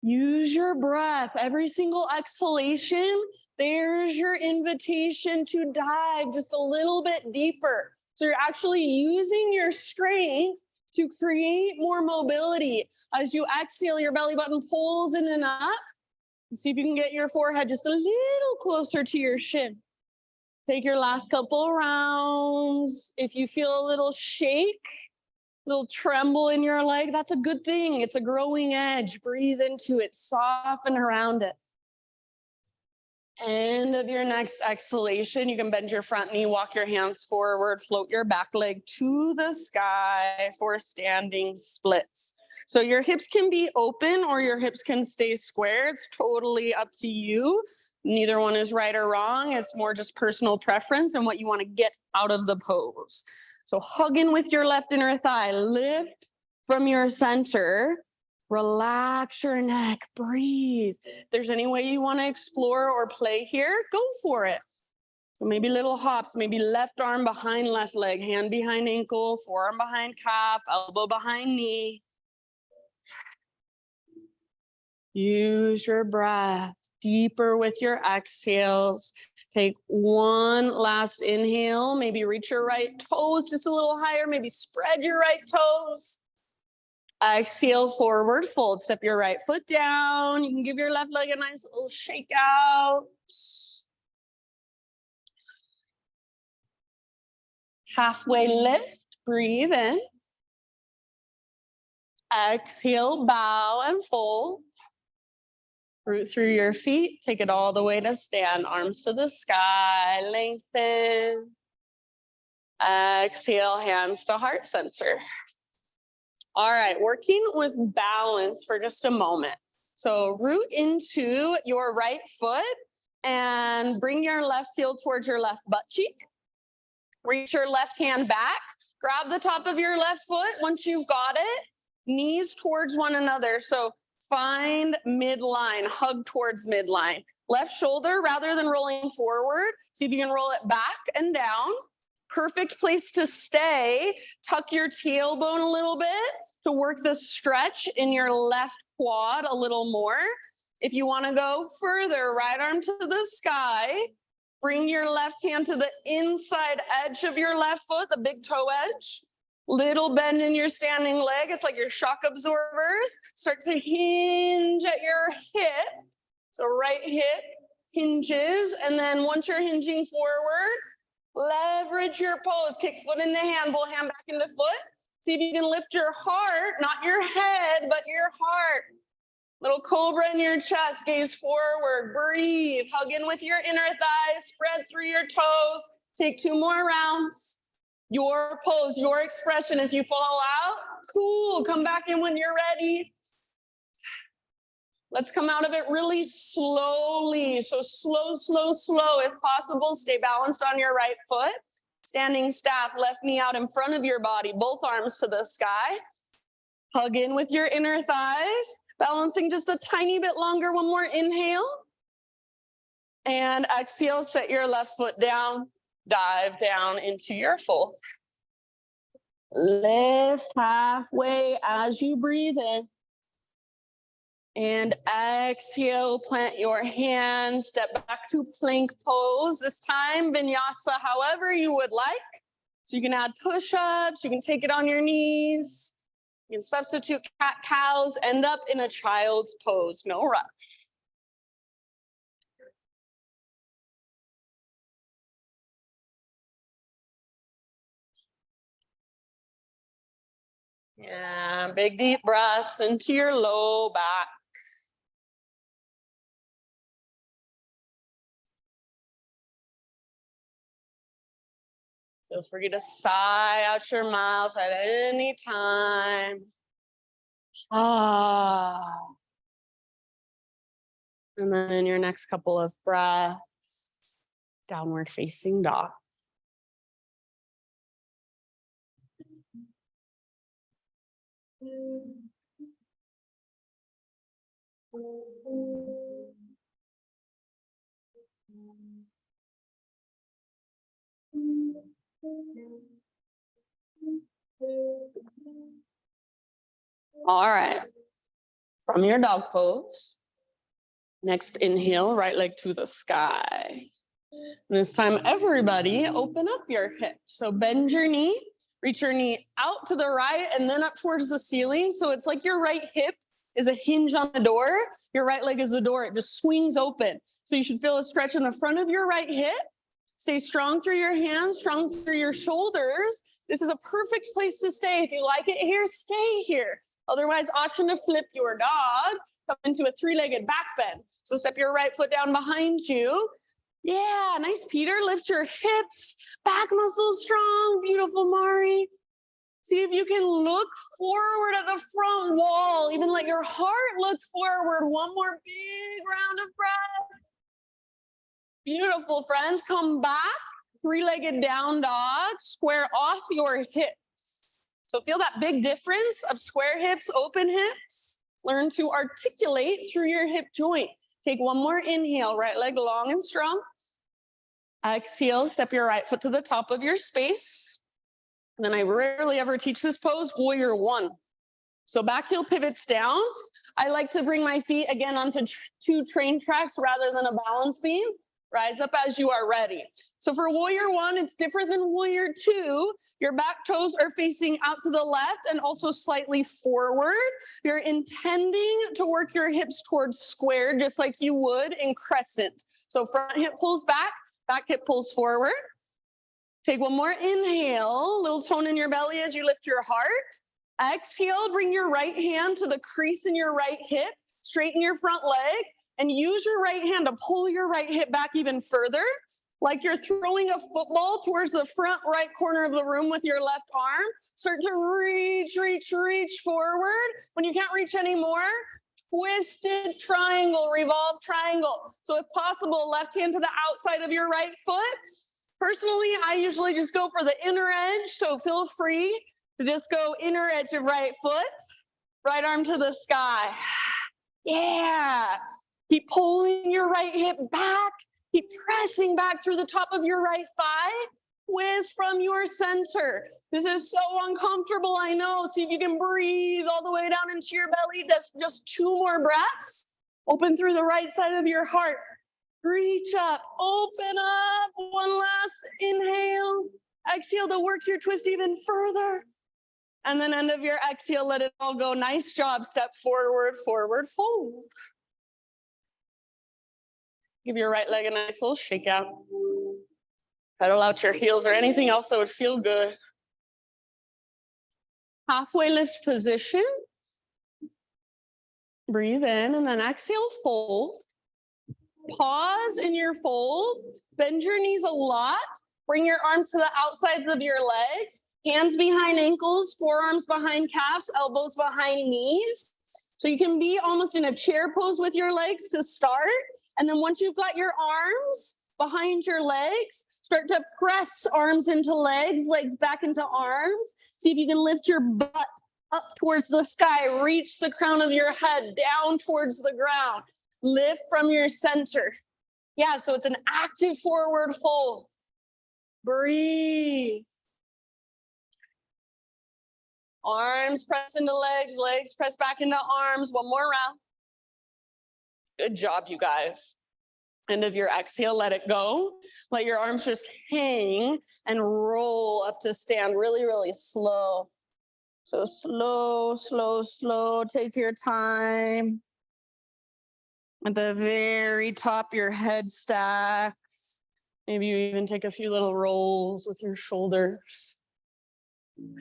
Use your breath. Every single exhalation, there's your invitation to dive just a little bit deeper. So you're actually using your strength to create more mobility. As you exhale, your belly button pulls in and up. And see if you can get your forehead just a little closer to your shin. Take your last couple rounds. If you feel a little shake, a little tremble in your leg, that's a good thing. It's a growing edge. Breathe into it, soften around it. End of your next exhalation, you can bend your front knee, walk your hands forward, float your back leg to the sky for standing splits. So your hips can be open or your hips can stay square. It's totally up to you. Neither one is right or wrong. It's more just personal preference and what you want to get out of the pose. So hug in with your left inner thigh, lift from your center, relax your neck, breathe. If there's any way you want to explore or play here, go for it. So maybe little hops, maybe left arm behind left leg, hand behind ankle, forearm behind calf, elbow behind knee. Use your breath deeper with your exhales. Take one last inhale, maybe reach your right toes just a little higher, maybe spread your right toes. Exhale, forward fold. Step your right foot down. You can give your left leg a nice little shake out. Halfway lift, breathe in. Exhale, bow and fold. Root through your feet, take it all the way to stand, arms to the sky, lengthen. Exhale, hands to heart center. All right, working with balance for just a moment. So root into your right foot and bring your left heel towards your left butt cheek. Reach your left hand back, grab the top of your left foot. Once you've got it, knees towards one another. So find midline, hug towards midline. Left shoulder, rather than rolling forward, see if you can roll it back and down. Perfect place to stay. Tuck your tailbone a little bit to work the stretch in your left quad a little more. If you want to go further, right arm to the sky. Bring your left hand to the inside edge of your left foot, the big toe edge. Little bend in your standing leg. It's like your shock absorbers. Start to hinge at your hip. So right hip hinges. And then once you're hinging forward, leverage your pose. Kick foot into hand, pull hand back into foot. See if you can lift your heart, not your head, but your heart. Little cobra in your chest, gaze forward, breathe, hug in with your inner thighs, spread through your toes. Take 2 more rounds. Your pose, your expression. If you fall out, cool, come back in when you're ready. Let's come out of it really slowly. So slow, slow, slow. If possible, stay balanced on your right foot. Standing staff, left knee out in front of your body, both arms to the sky. Hug in with your inner thighs. Balancing just a tiny bit longer. One more inhale. And exhale, set your left foot down. Dive down into your fold. Lift halfway as you breathe in. And exhale, plant your hands, step back to plank pose. This time, vinyasa however you would like. So you can add push-ups, you can take it on your knees. You can substitute cat-cows, end up in a child's pose, no rush. Yeah, big deep breaths into your low back. Feel free to sigh out your mouth at any time. Ah. And then in your next couple of breaths, downward facing dog. All right, from your dog pose, next inhale, right leg to the sky. And this time, everybody open up your hip. So bend your knee, reach your knee out to the right and then up towards the ceiling. So it's like your right hip is a hinge on the door. Your right leg is the door. It just swings open. So you should feel a stretch in the front of your right hip. Stay strong through your hands, strong through your shoulders. This is a perfect place to stay. If you like it here, stay here. Otherwise, option to flip your dog, come into a 3-legged back bend. So step your right foot down behind you. Yeah, nice, Peter. Lift your hips, back muscles strong. Beautiful, Mari. See if you can look forward at the front wall. Even let your heart look forward. One more big round of breath. Beautiful, friends. Come back Three-legged down dog, square off your hips. So feel that big difference of square hips, open hips. Learn to articulate through your hip joint. Take one more inhale, right leg long and strong. Exhale, step your right foot to the top of your space. And then I rarely ever teach this pose, warrior one. So back heel pivots down. I like to bring my feet again onto two train tracks rather than a balance beam. Rise up as you are ready. So for warrior one, it's different than warrior two. Your back toes are facing out to the left and also slightly forward. You're intending to work your hips towards square, just like you would in crescent. So front hip pulls back hip pulls forward. Take one more inhale, little tone in your belly as you lift your heart. Exhale, bring your right hand to the crease in your right hip, straighten your front leg, and use your right hand to pull your right hip back even further, like you're throwing a football towards the front right corner of the room with your left arm. Start to reach forward. When you can't reach anymore, twisted triangle, revolve triangle. So if possible, left hand to the outside of your right foot. Personally, I usually just go for the inner edge, so feel free to just go inner edge of right foot, right arm to the sky. Yeah. Keep pulling your right hip back. Keep pressing back through the top of your right thigh. Whiz from your center. This is so uncomfortable, I know. See if you can breathe all the way down into your belly. Just 2 more breaths. Open through the right side of your heart. Reach up, open up. One last inhale. Exhale to work your twist even further. And then end of your exhale, let it all go. Nice job. Step forward, forward, fold. Give your right leg a nice little shake out. Pedal out your heels or anything else that would feel good. Halfway lift position. Breathe in and then exhale, fold. Pause in your fold. Bend your knees a lot. Bring your arms to the outsides of your legs. Hands behind ankles, forearms behind calves, elbows behind knees. So you can be almost in a chair pose with your legs to start. And then once you've got your arms behind your legs, start to press arms into legs, legs back into arms. See if you can lift your butt up towards the sky. Reach the crown of your head down towards the ground. Lift from your center. Yeah, so it's an active forward fold. Breathe. Arms press into legs, legs press back into arms. One more round. Good job, you guys. End of your exhale, let it go. Let your arms just hang and roll up to stand really, really slow. So slow, slow, slow. Take your time. At the very top, your head stacks. Maybe you even take a few little rolls with your shoulders.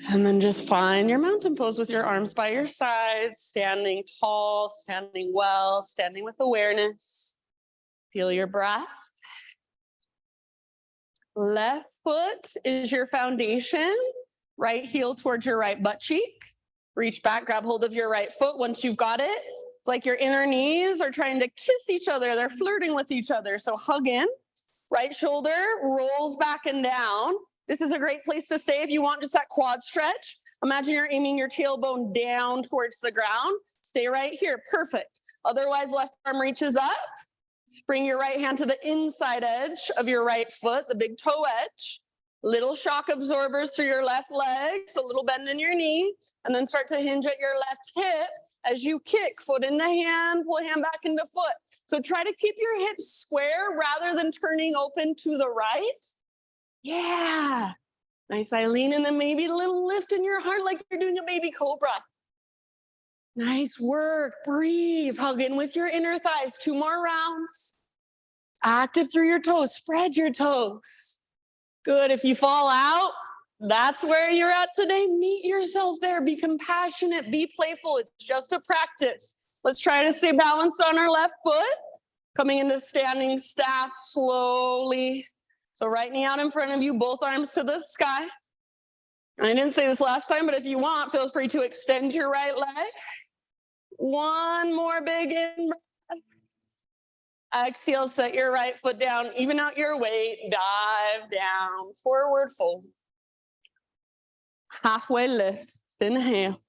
And then just find your mountain pose with your arms by your sides, standing tall, standing well, standing with awareness. Feel your breath. Left foot is your foundation. Right heel towards your right butt cheek. Reach back, grab hold of your right foot. Once you've got it, it's like your inner knees are trying to kiss each other. They're flirting with each other. So hug in. Right shoulder rolls back and down. This is a great place to stay if you want just that quad stretch. Imagine you're aiming your tailbone down towards the ground. Stay right here. Perfect. Otherwise, left arm reaches up. Bring your right hand to the inside edge of your right foot, the big toe edge. Little shock absorbers through your left leg, so a little bend in your knee, and then start to hinge at your left hip as you kick, foot in the hand, pull hand back into foot. So try to keep your hips square rather than turning open to the right. Yeah. Nice, Eileen, and then maybe a little lift in your heart like you're doing a baby cobra. Nice work. Breathe. Hug in with your inner thighs. 2 more rounds. Active through your toes. Spread your toes. Good. If you fall out, that's where you're at today. Meet yourself there. Be compassionate. Be playful. It's just a practice. Let's try to stay balanced on our left foot. Coming into standing staff slowly. So right knee out in front of you, both arms to the sky. I didn't say this last time, but if you want, feel free to extend your right leg. One more big in breath. Exhale, set your right foot down, even out your weight, dive down, forward fold. Halfway lift, inhale.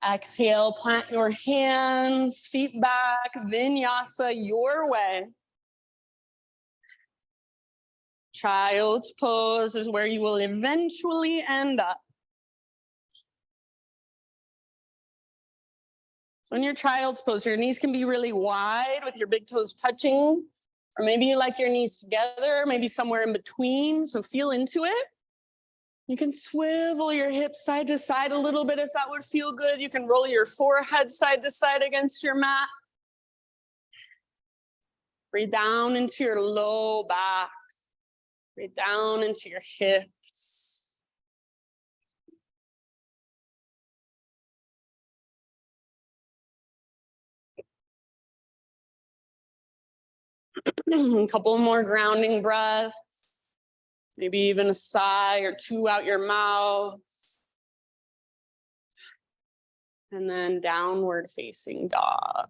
Exhale, plant your hands, feet back, vinyasa your way. Child's pose is where you will eventually end up. So in your child's pose, your knees can be really wide with your big toes touching, or maybe you like your knees together, maybe somewhere in between, so feel into it. You can swivel your hips side to side a little bit if that would feel good. You can roll your forehead side to side against your mat. Breathe down into your low back. Breathe down into your hips. A couple more grounding breaths. Maybe even a sigh or two out your mouth. And then downward facing dog.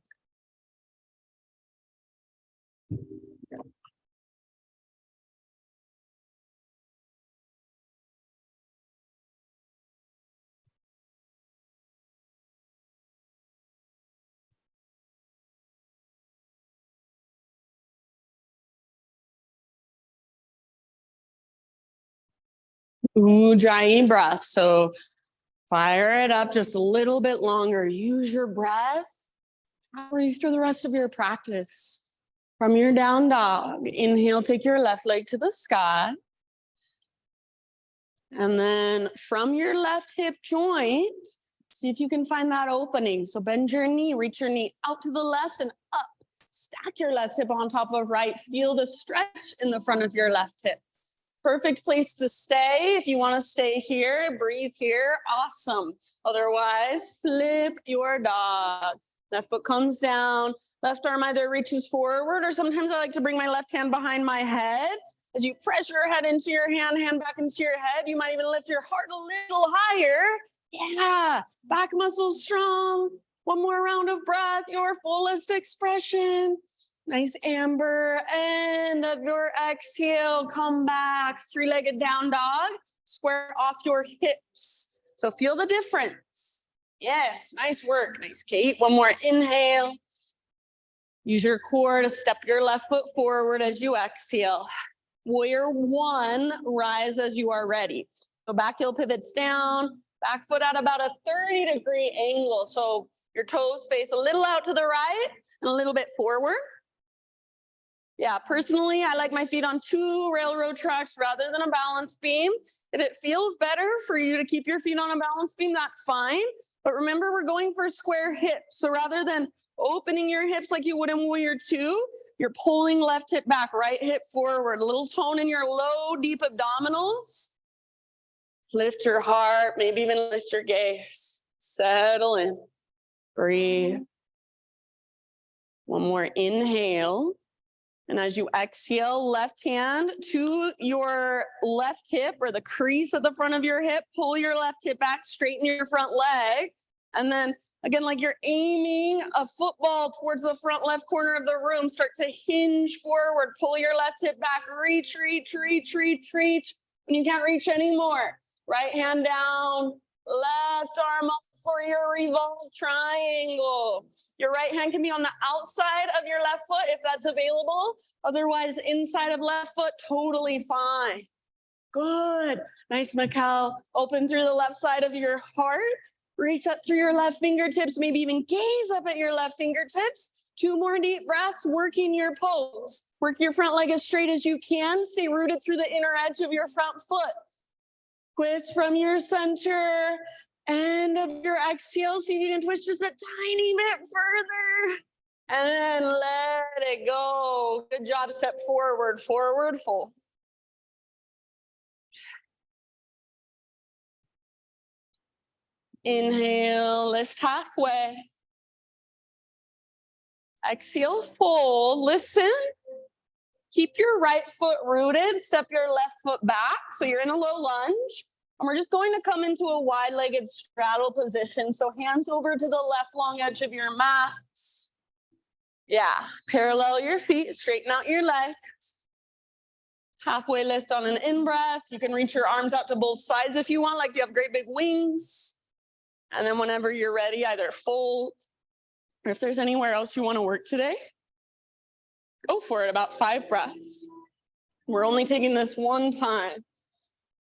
Ujjayi breath. So fire it up just a little bit longer. Use your breath. Breathe through the rest of your practice. From your down dog, inhale, take your left leg to the sky. And then from your left hip joint, see if you can find that opening. So bend your knee, reach your knee out to the left and up. Stack your left hip on top of right. Feel the stretch in the front of your left hip. Perfect place to stay. If you want to stay here, breathe here. Awesome. Otherwise, flip your dog. Left foot comes down. Left arm either reaches forward, or sometimes I like to bring my left hand behind my head. As you press your head into your hand back into your head, you might even lift your heart a little higher. Yeah, back muscles strong. One more round of breath, your fullest expression. Nice amber. End of your exhale, come back, three-legged down dog. Square off your hips. So feel the difference. Yes, nice work. Nice, Kate. One more inhale. Use your core to step your left foot forward as you exhale. Warrior one, rise as you are ready. So back heel pivots down, back foot at about a 30-degree angle. So your toes face a little out to the right and a little bit forward. Yeah, personally, I like my feet on 2 railroad tracks rather than a balance beam. If it feels better for you to keep your feet on a balance beam, that's fine. But remember, we're going for square hips. So rather than opening your hips like you would in Warrior 2, you're pulling left hip back, right hip forward. A little tone in your low, deep abdominals. Lift your heart, maybe even lift your gaze. Settle in. Breathe. One more inhale. And as you exhale, left hand to your left hip or the crease at the front of your hip, pull your left hip back, straighten your front leg. And then again, like you're aiming a football towards the front left corner of the room, start to hinge forward, pull your left hip back, reach, reach, reach, reach, reach. When you can't reach anymore, right hand down, left arm up for your revolve triangle. Your right hand can be on the outside of your left foot if that's available. Otherwise, inside of left foot, totally fine. Good. Nice, Mikkel. Open through the left side of your heart. Reach up through your left fingertips, maybe even gaze up at your left fingertips. 2 more deep breaths, working your pose. Work your front leg as straight as you can. Stay rooted through the inner edge of your front foot. Twist from your center. End of your exhale. See if you can twist just a tiny bit further. And then let it go. Good job. Step forward, forward, fold. Inhale, lift halfway. Exhale, fold. Listen. Keep your right foot rooted. Step your left foot back. So you're in a low lunge. And we're just going to come into a wide-legged straddle position. So hands over to the left long edge of your mat. Yeah, parallel your feet, straighten out your legs. Halfway lift on an in-breath. You can reach your arms out to both sides if you want, like you have great big wings. And then whenever you're ready, either fold, or if there's anywhere else you want to work today, go for it, about 5 breaths. We're only taking this one time.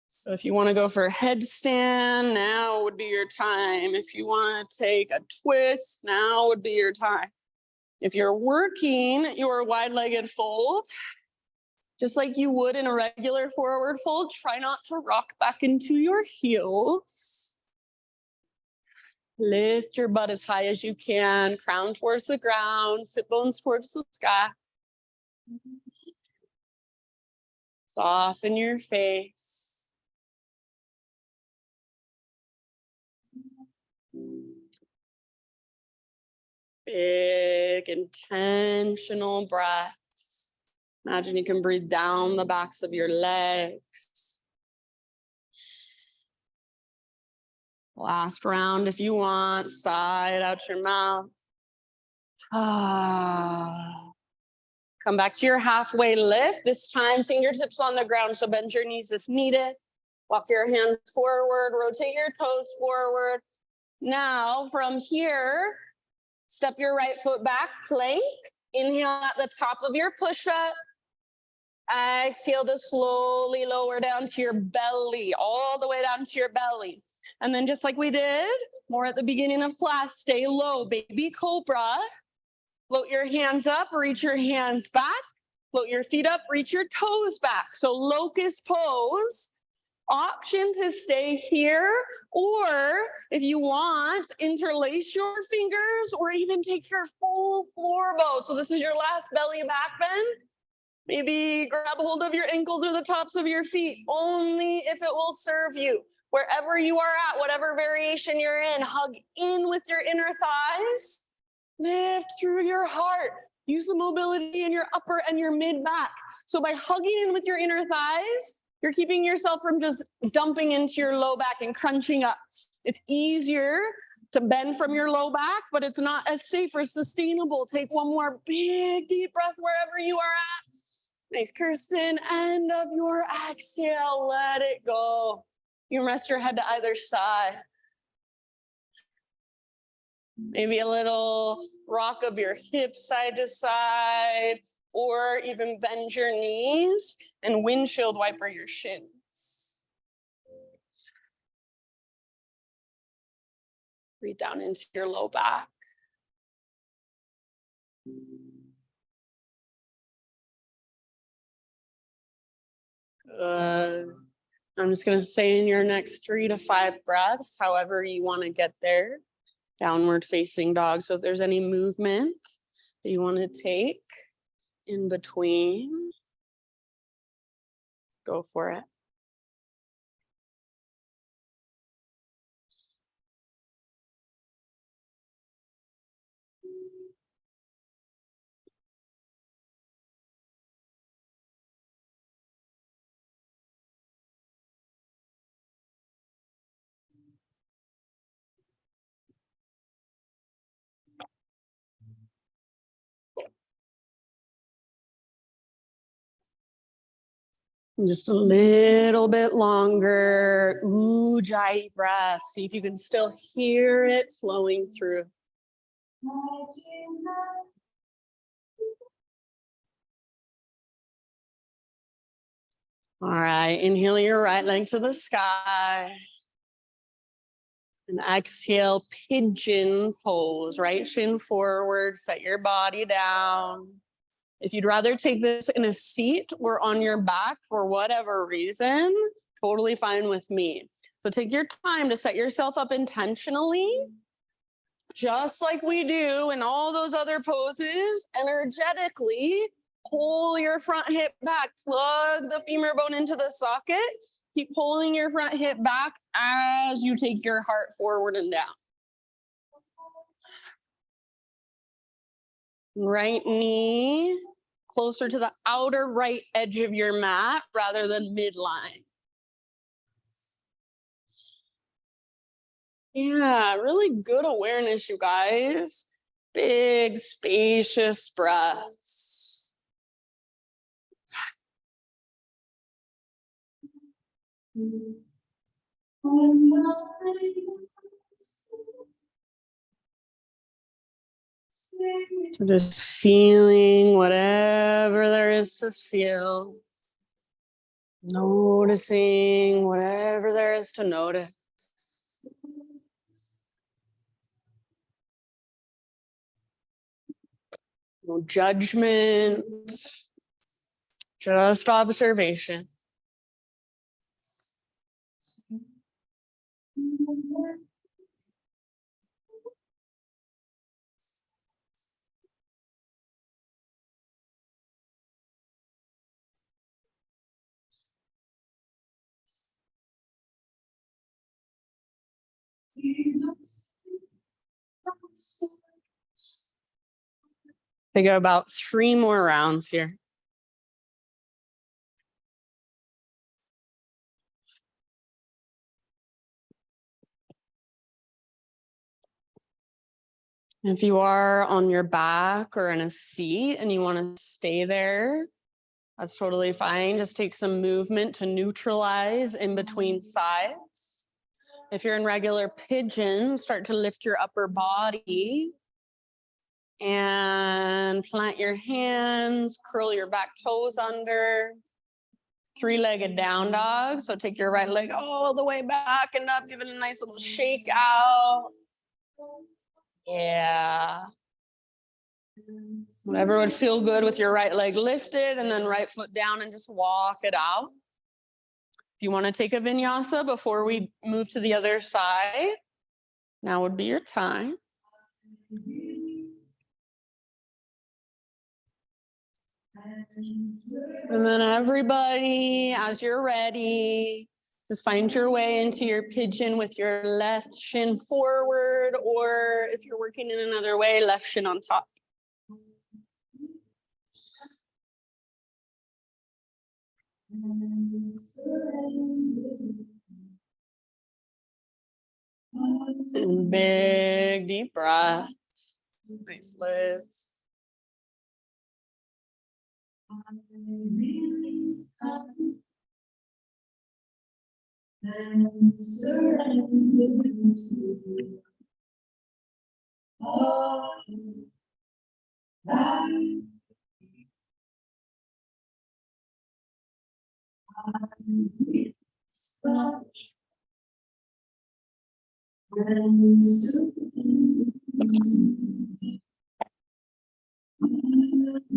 So if you want to go for a headstand, now would be your time. If you want to take a twist, now would be your time. If you're working your wide-legged fold, just like you would in a regular forward fold, try not to rock back into your heels. Lift your butt as high as you can, crown towards the ground, sit bones towards the sky. Soften your face. Big, intentional breaths. Imagine you can breathe down the backs of your legs. Last round if you want, side out your mouth. Come back to your halfway lift. This time, fingertips on the ground, so bend your knees if needed. Walk your hands forward, rotate your toes forward. Now, from here, step your right foot back, plank. Inhale at the top of your push-up. Exhale to slowly lower down to your belly, all the way down to your belly. And then just like we did, more at the beginning of class, stay low, baby cobra. Float your hands up, reach your hands back. Float your feet up, reach your toes back. So locust pose. Option to stay here, or if you want, interlace your fingers or even take your full floor bow. So this is your last belly back bend. Maybe grab hold of your ankles or the tops of your feet, only if it will serve you. Wherever you are at, whatever variation you're in, hug in with your inner thighs. Lift through your heart. Use the mobility in your upper and your mid back. So by hugging in with your inner thighs, you're keeping yourself from just dumping into your low back and crunching up. It's easier to bend from your low back, but it's not as safe or sustainable. Take one more big, deep breath wherever you are at. Nice, Kirsten. End of your exhale, let it go. You can rest your head to either side. Maybe a little rock of your hips side to side, or even bend your knees and windshield wiper your shins. Breathe down into your low back. Good. I'm just going to say in your next 3 to 5 breaths, however you want to get there. Downward facing dog. So if there's any movement that you want to take in between, go for it. Just a little bit longer. Ujjayi breath. See if you can still hear it flowing through. All right, inhale your right leg to the sky. And exhale, pigeon pose. Right shin forward, set your body down. If you'd rather take this in a seat or on your back for whatever reason, totally fine with me. So take your time to set yourself up intentionally, just like we do in all those other poses. Energetically, pull your front hip back, plug the femur bone into the socket. Keep pulling your front hip back as you take your heart forward and down. Right knee closer to the outer right edge of your mat rather than midline. Yeah, really good awareness, you guys. Big, spacious breaths. So just feeling whatever there is to feel. Noticing whatever there is to notice. No judgment, just observation. Take about 3 more rounds here. If you are on your back or in a seat and you want to stay there, that's totally fine. Just take some movement to neutralize in between sides. If you're in regular pigeon, start to lift your upper body and plant your hands, curl your back toes under. 3-legged down dog. So take your right leg all the way back and up, give it a nice little shake out. Yeah. Whatever would feel good with your right leg lifted, and then right foot down and just walk it out. If you want to take a vinyasa before we move to the other side, now would be your time. And then everybody, as you're ready, just find your way into your pigeon with your left shin forward, or if you're working in another way, left shin on top. And big deep breath. Nice lift.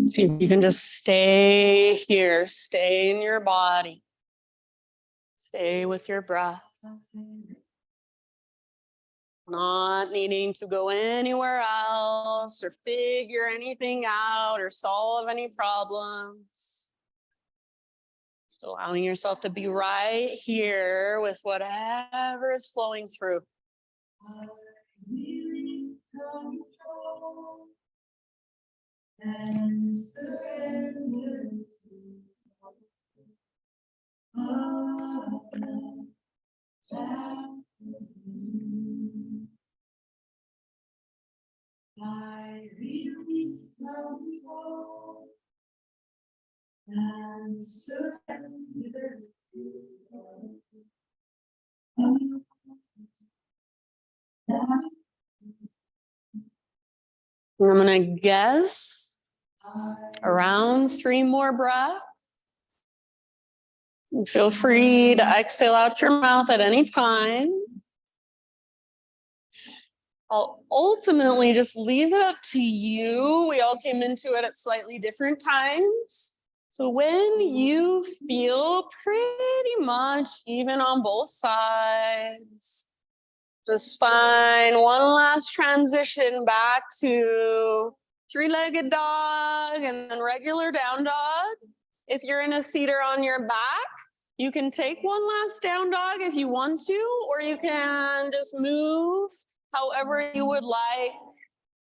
See if you can just stay here, stay in your body, stay with your breath. Not needing to go anywhere else or figure anything out or solve any problems. Just allowing yourself to be right here with whatever is flowing through. And surrender I release control and surrender I'm gonna guess around 3 more breaths. Feel free to exhale out your mouth at any time. I'll ultimately just leave it up to you. We all came into it at slightly different times. So when you feel pretty much even on both sides, just find one last transition back to 3-legged dog and then regular down dog. If you're in a seater on your back, you can take one last down dog if you want to, or you can just move however you would like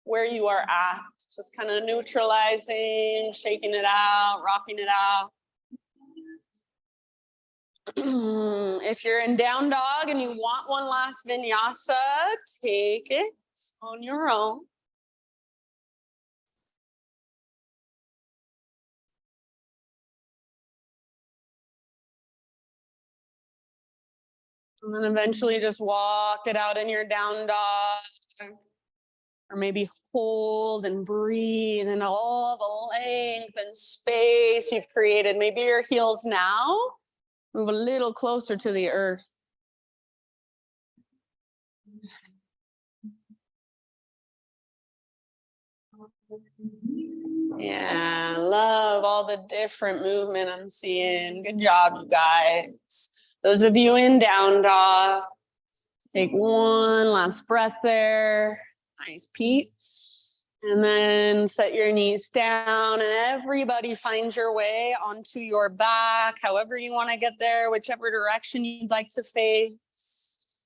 where you are at. Just kind of neutralizing, shaking it out, rocking it out. If you're in down dog and you want one last vinyasa, take it on your own. And then eventually just walk it out in your down dog. Or maybe hold and breathe in all the length and space you've created. Maybe your heels now move a little closer to the earth. Yeah, love all the different movement I'm seeing. Good job, you guys. Those of you in down dog, take one last breath there. Nice, Pete. And then set your knees down and everybody find your way onto your back, however you want to get there, whichever direction you'd like to face.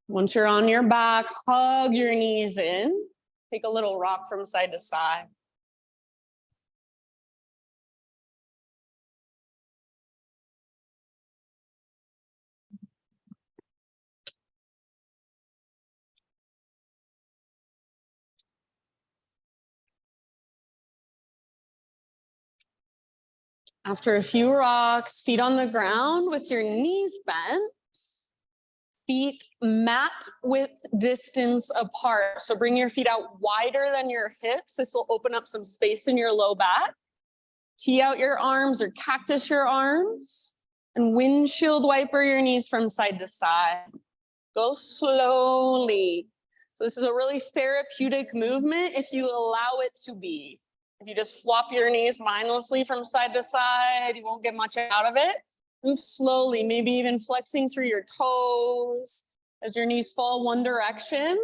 Once you're on your back, hug your knees in. Take a little rock from side to side. After a few rocks, feet on the ground with your knees bent, feet mat width distance apart. So bring your feet out wider than your hips. This will open up some space in your low back. Tee out your arms or cactus your arms and windshield wiper your knees from side to side. Go slowly. So this is a really therapeutic movement if you allow it to be. If you just flop your knees mindlessly from side to side, you won't get much out of it. Move slowly, maybe even flexing through your toes. As your knees fall one direction,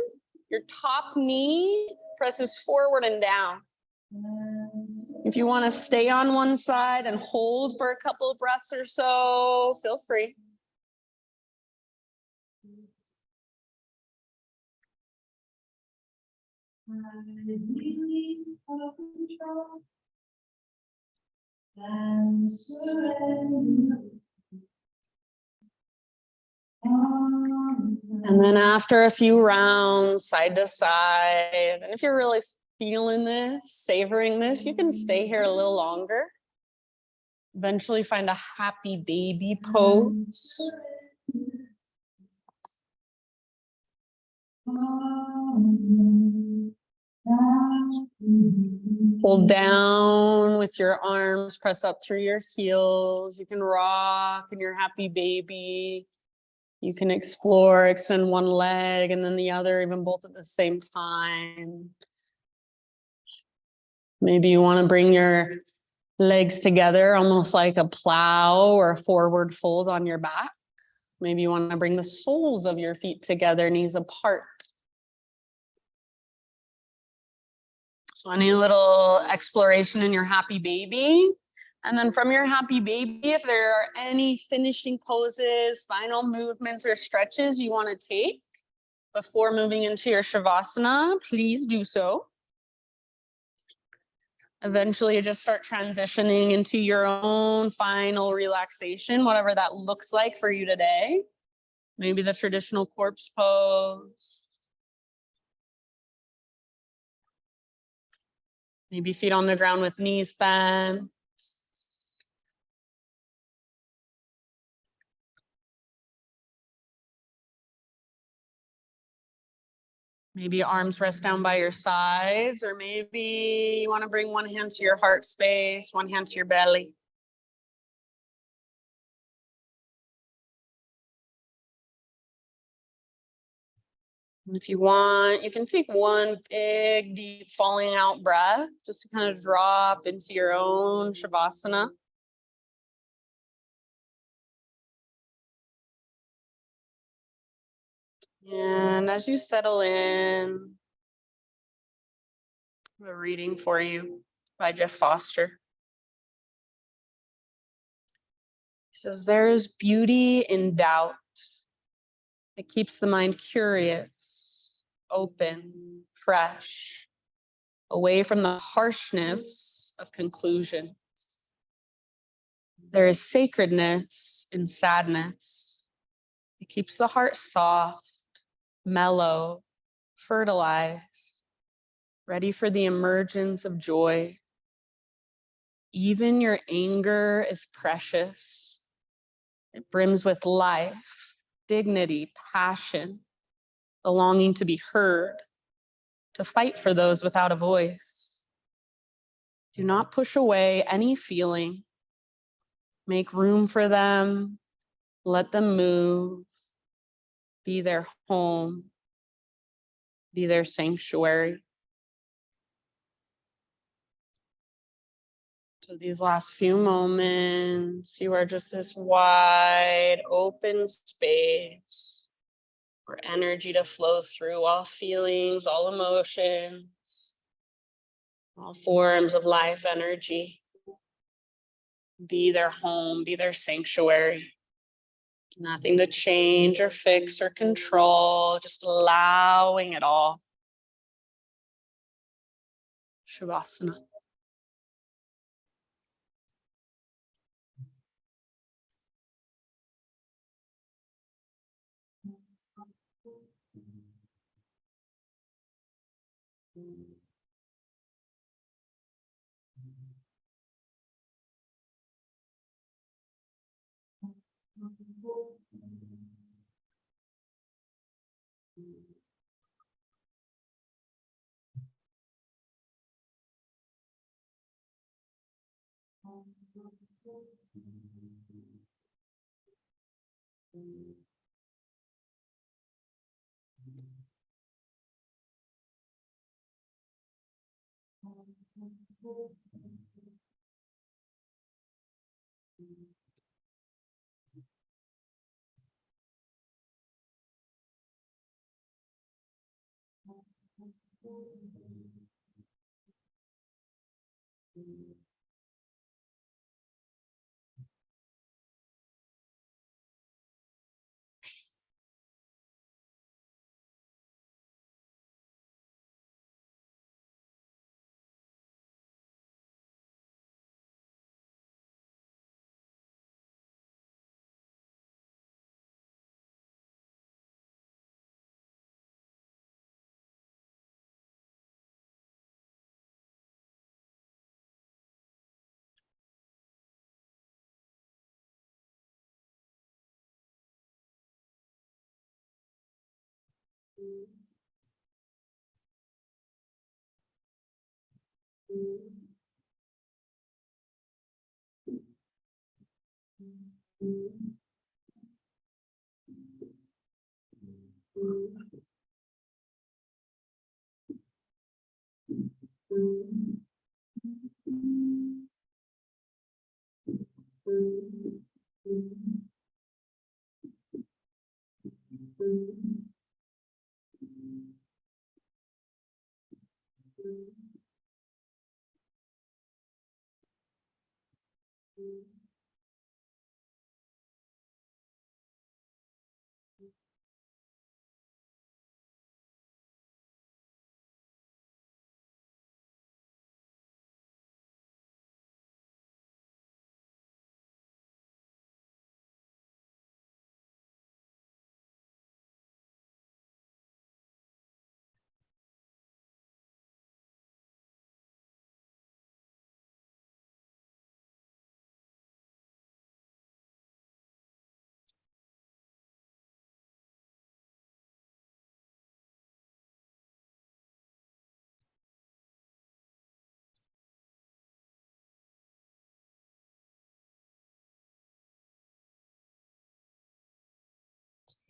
your top knee presses forward and down. If you want to stay on one side and hold for a couple of breaths or so, feel free. And then after a few rounds, side to side, and if you're really feeling this, savoring this, you can stay here a little longer. Eventually find a happy baby pose. Hold down with your arms, press up through your heels. You can rock in your happy baby. You can explore, extend one leg and then the other, even both at the same time. Maybe you want to bring your legs together, almost like a plow or a forward fold on your back. Maybe you want to bring the soles of your feet together, knees apart. So any little exploration in your happy baby. And then from your happy baby, if there are any finishing poses, final movements or stretches you want to take before moving into your Shavasana, please do so. Eventually you just start transitioning into your own final relaxation, whatever that looks like for you today. Maybe the traditional corpse pose. Maybe feet on the ground with knees bent. Maybe arms rest down by your sides, or maybe you want to bring one hand to your heart space, one hand to your belly. And if you want, you can take one big, deep falling out breath just to kind of drop into your own Shavasana. And as you settle in, I have a reading for you by Jeff Foster. He says, there is beauty in doubt. It keeps the mind curious, open, fresh, away from the harshness of conclusions. There is sacredness in sadness. It keeps the heart soft, mellow, fertilized, ready for the emergence of joy. Even your anger is precious. It brims with life, dignity, passion, the longing to be heard, to fight for those without a voice. Do not push away any feeling. Make room for them. Let them move. Be their home. Be their sanctuary. So these last few moments, you are just this wide open space for energy to flow through all feelings, all emotions, all forms of life energy. Be their home, be their sanctuary. Nothing to change or fix or control, just allowing it all. Shavasana.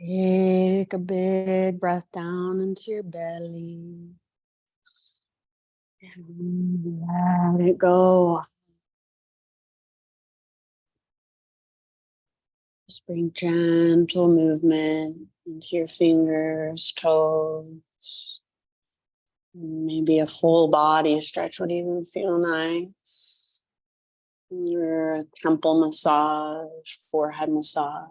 Take a big breath down into your belly. And let it go. Just bring gentle movement into your fingers, toes. Maybe a full body stretch would even feel nice. Or a temple massage, forehead massage.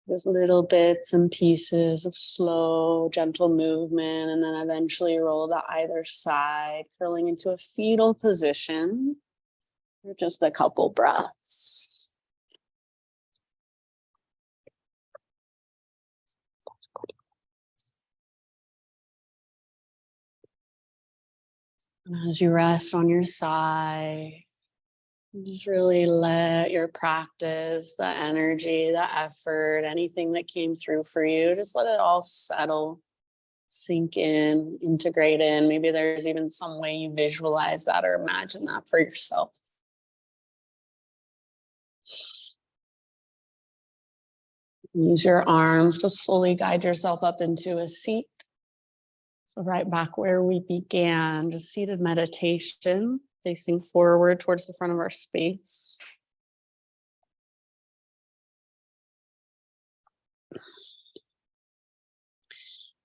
Just little bits and pieces of slow, gentle movement, and then eventually roll to either side, curling into a fetal position for just a couple breaths. And as you rest on your side, Just really let your practice, the energy, the effort, anything that came through for you, just let it all settle, sink in, integrate in. Maybe there's even some way you visualize that or imagine that for yourself. Use your arms to slowly guide yourself up into a seat. So right back where we began, just seated meditation, facing forward towards the front of our space.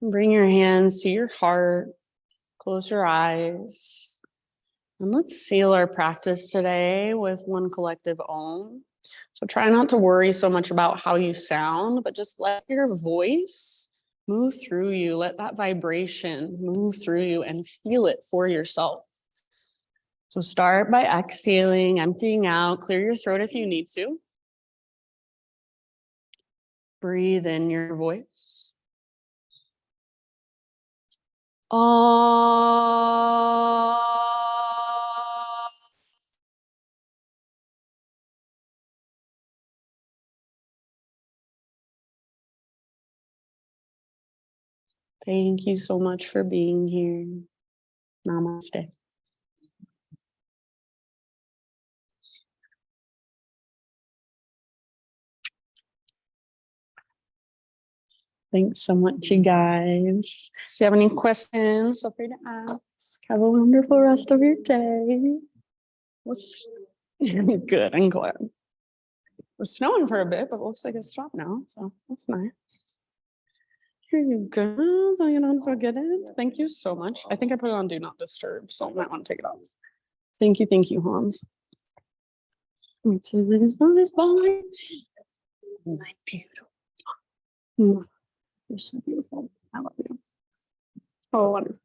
Bring your hands to your heart, close your eyes, and let's seal our practice today with one collective Om. So try not to worry so much about how you sound, but just let your voice move through you. Let that vibration move through you and feel it for yourself. So start by exhaling, emptying out, clear your throat if you need to. Breathe in your voice. Thank you so much for being here. Namaste. Thanks so much, you guys. If you have any questions, feel free to ask. Have a wonderful rest of your day. Good, I'm glad. It was snowing for a bit, but it looks like it's stopped now, so that's nice. Here you go. So you don't forget it. Thank you so much. I think I put it on Do Not Disturb, so I might want to take it off. Thank you, Hans. Me too. This boy. My beautiful. You're so beautiful. I love you. Oh, wonderful.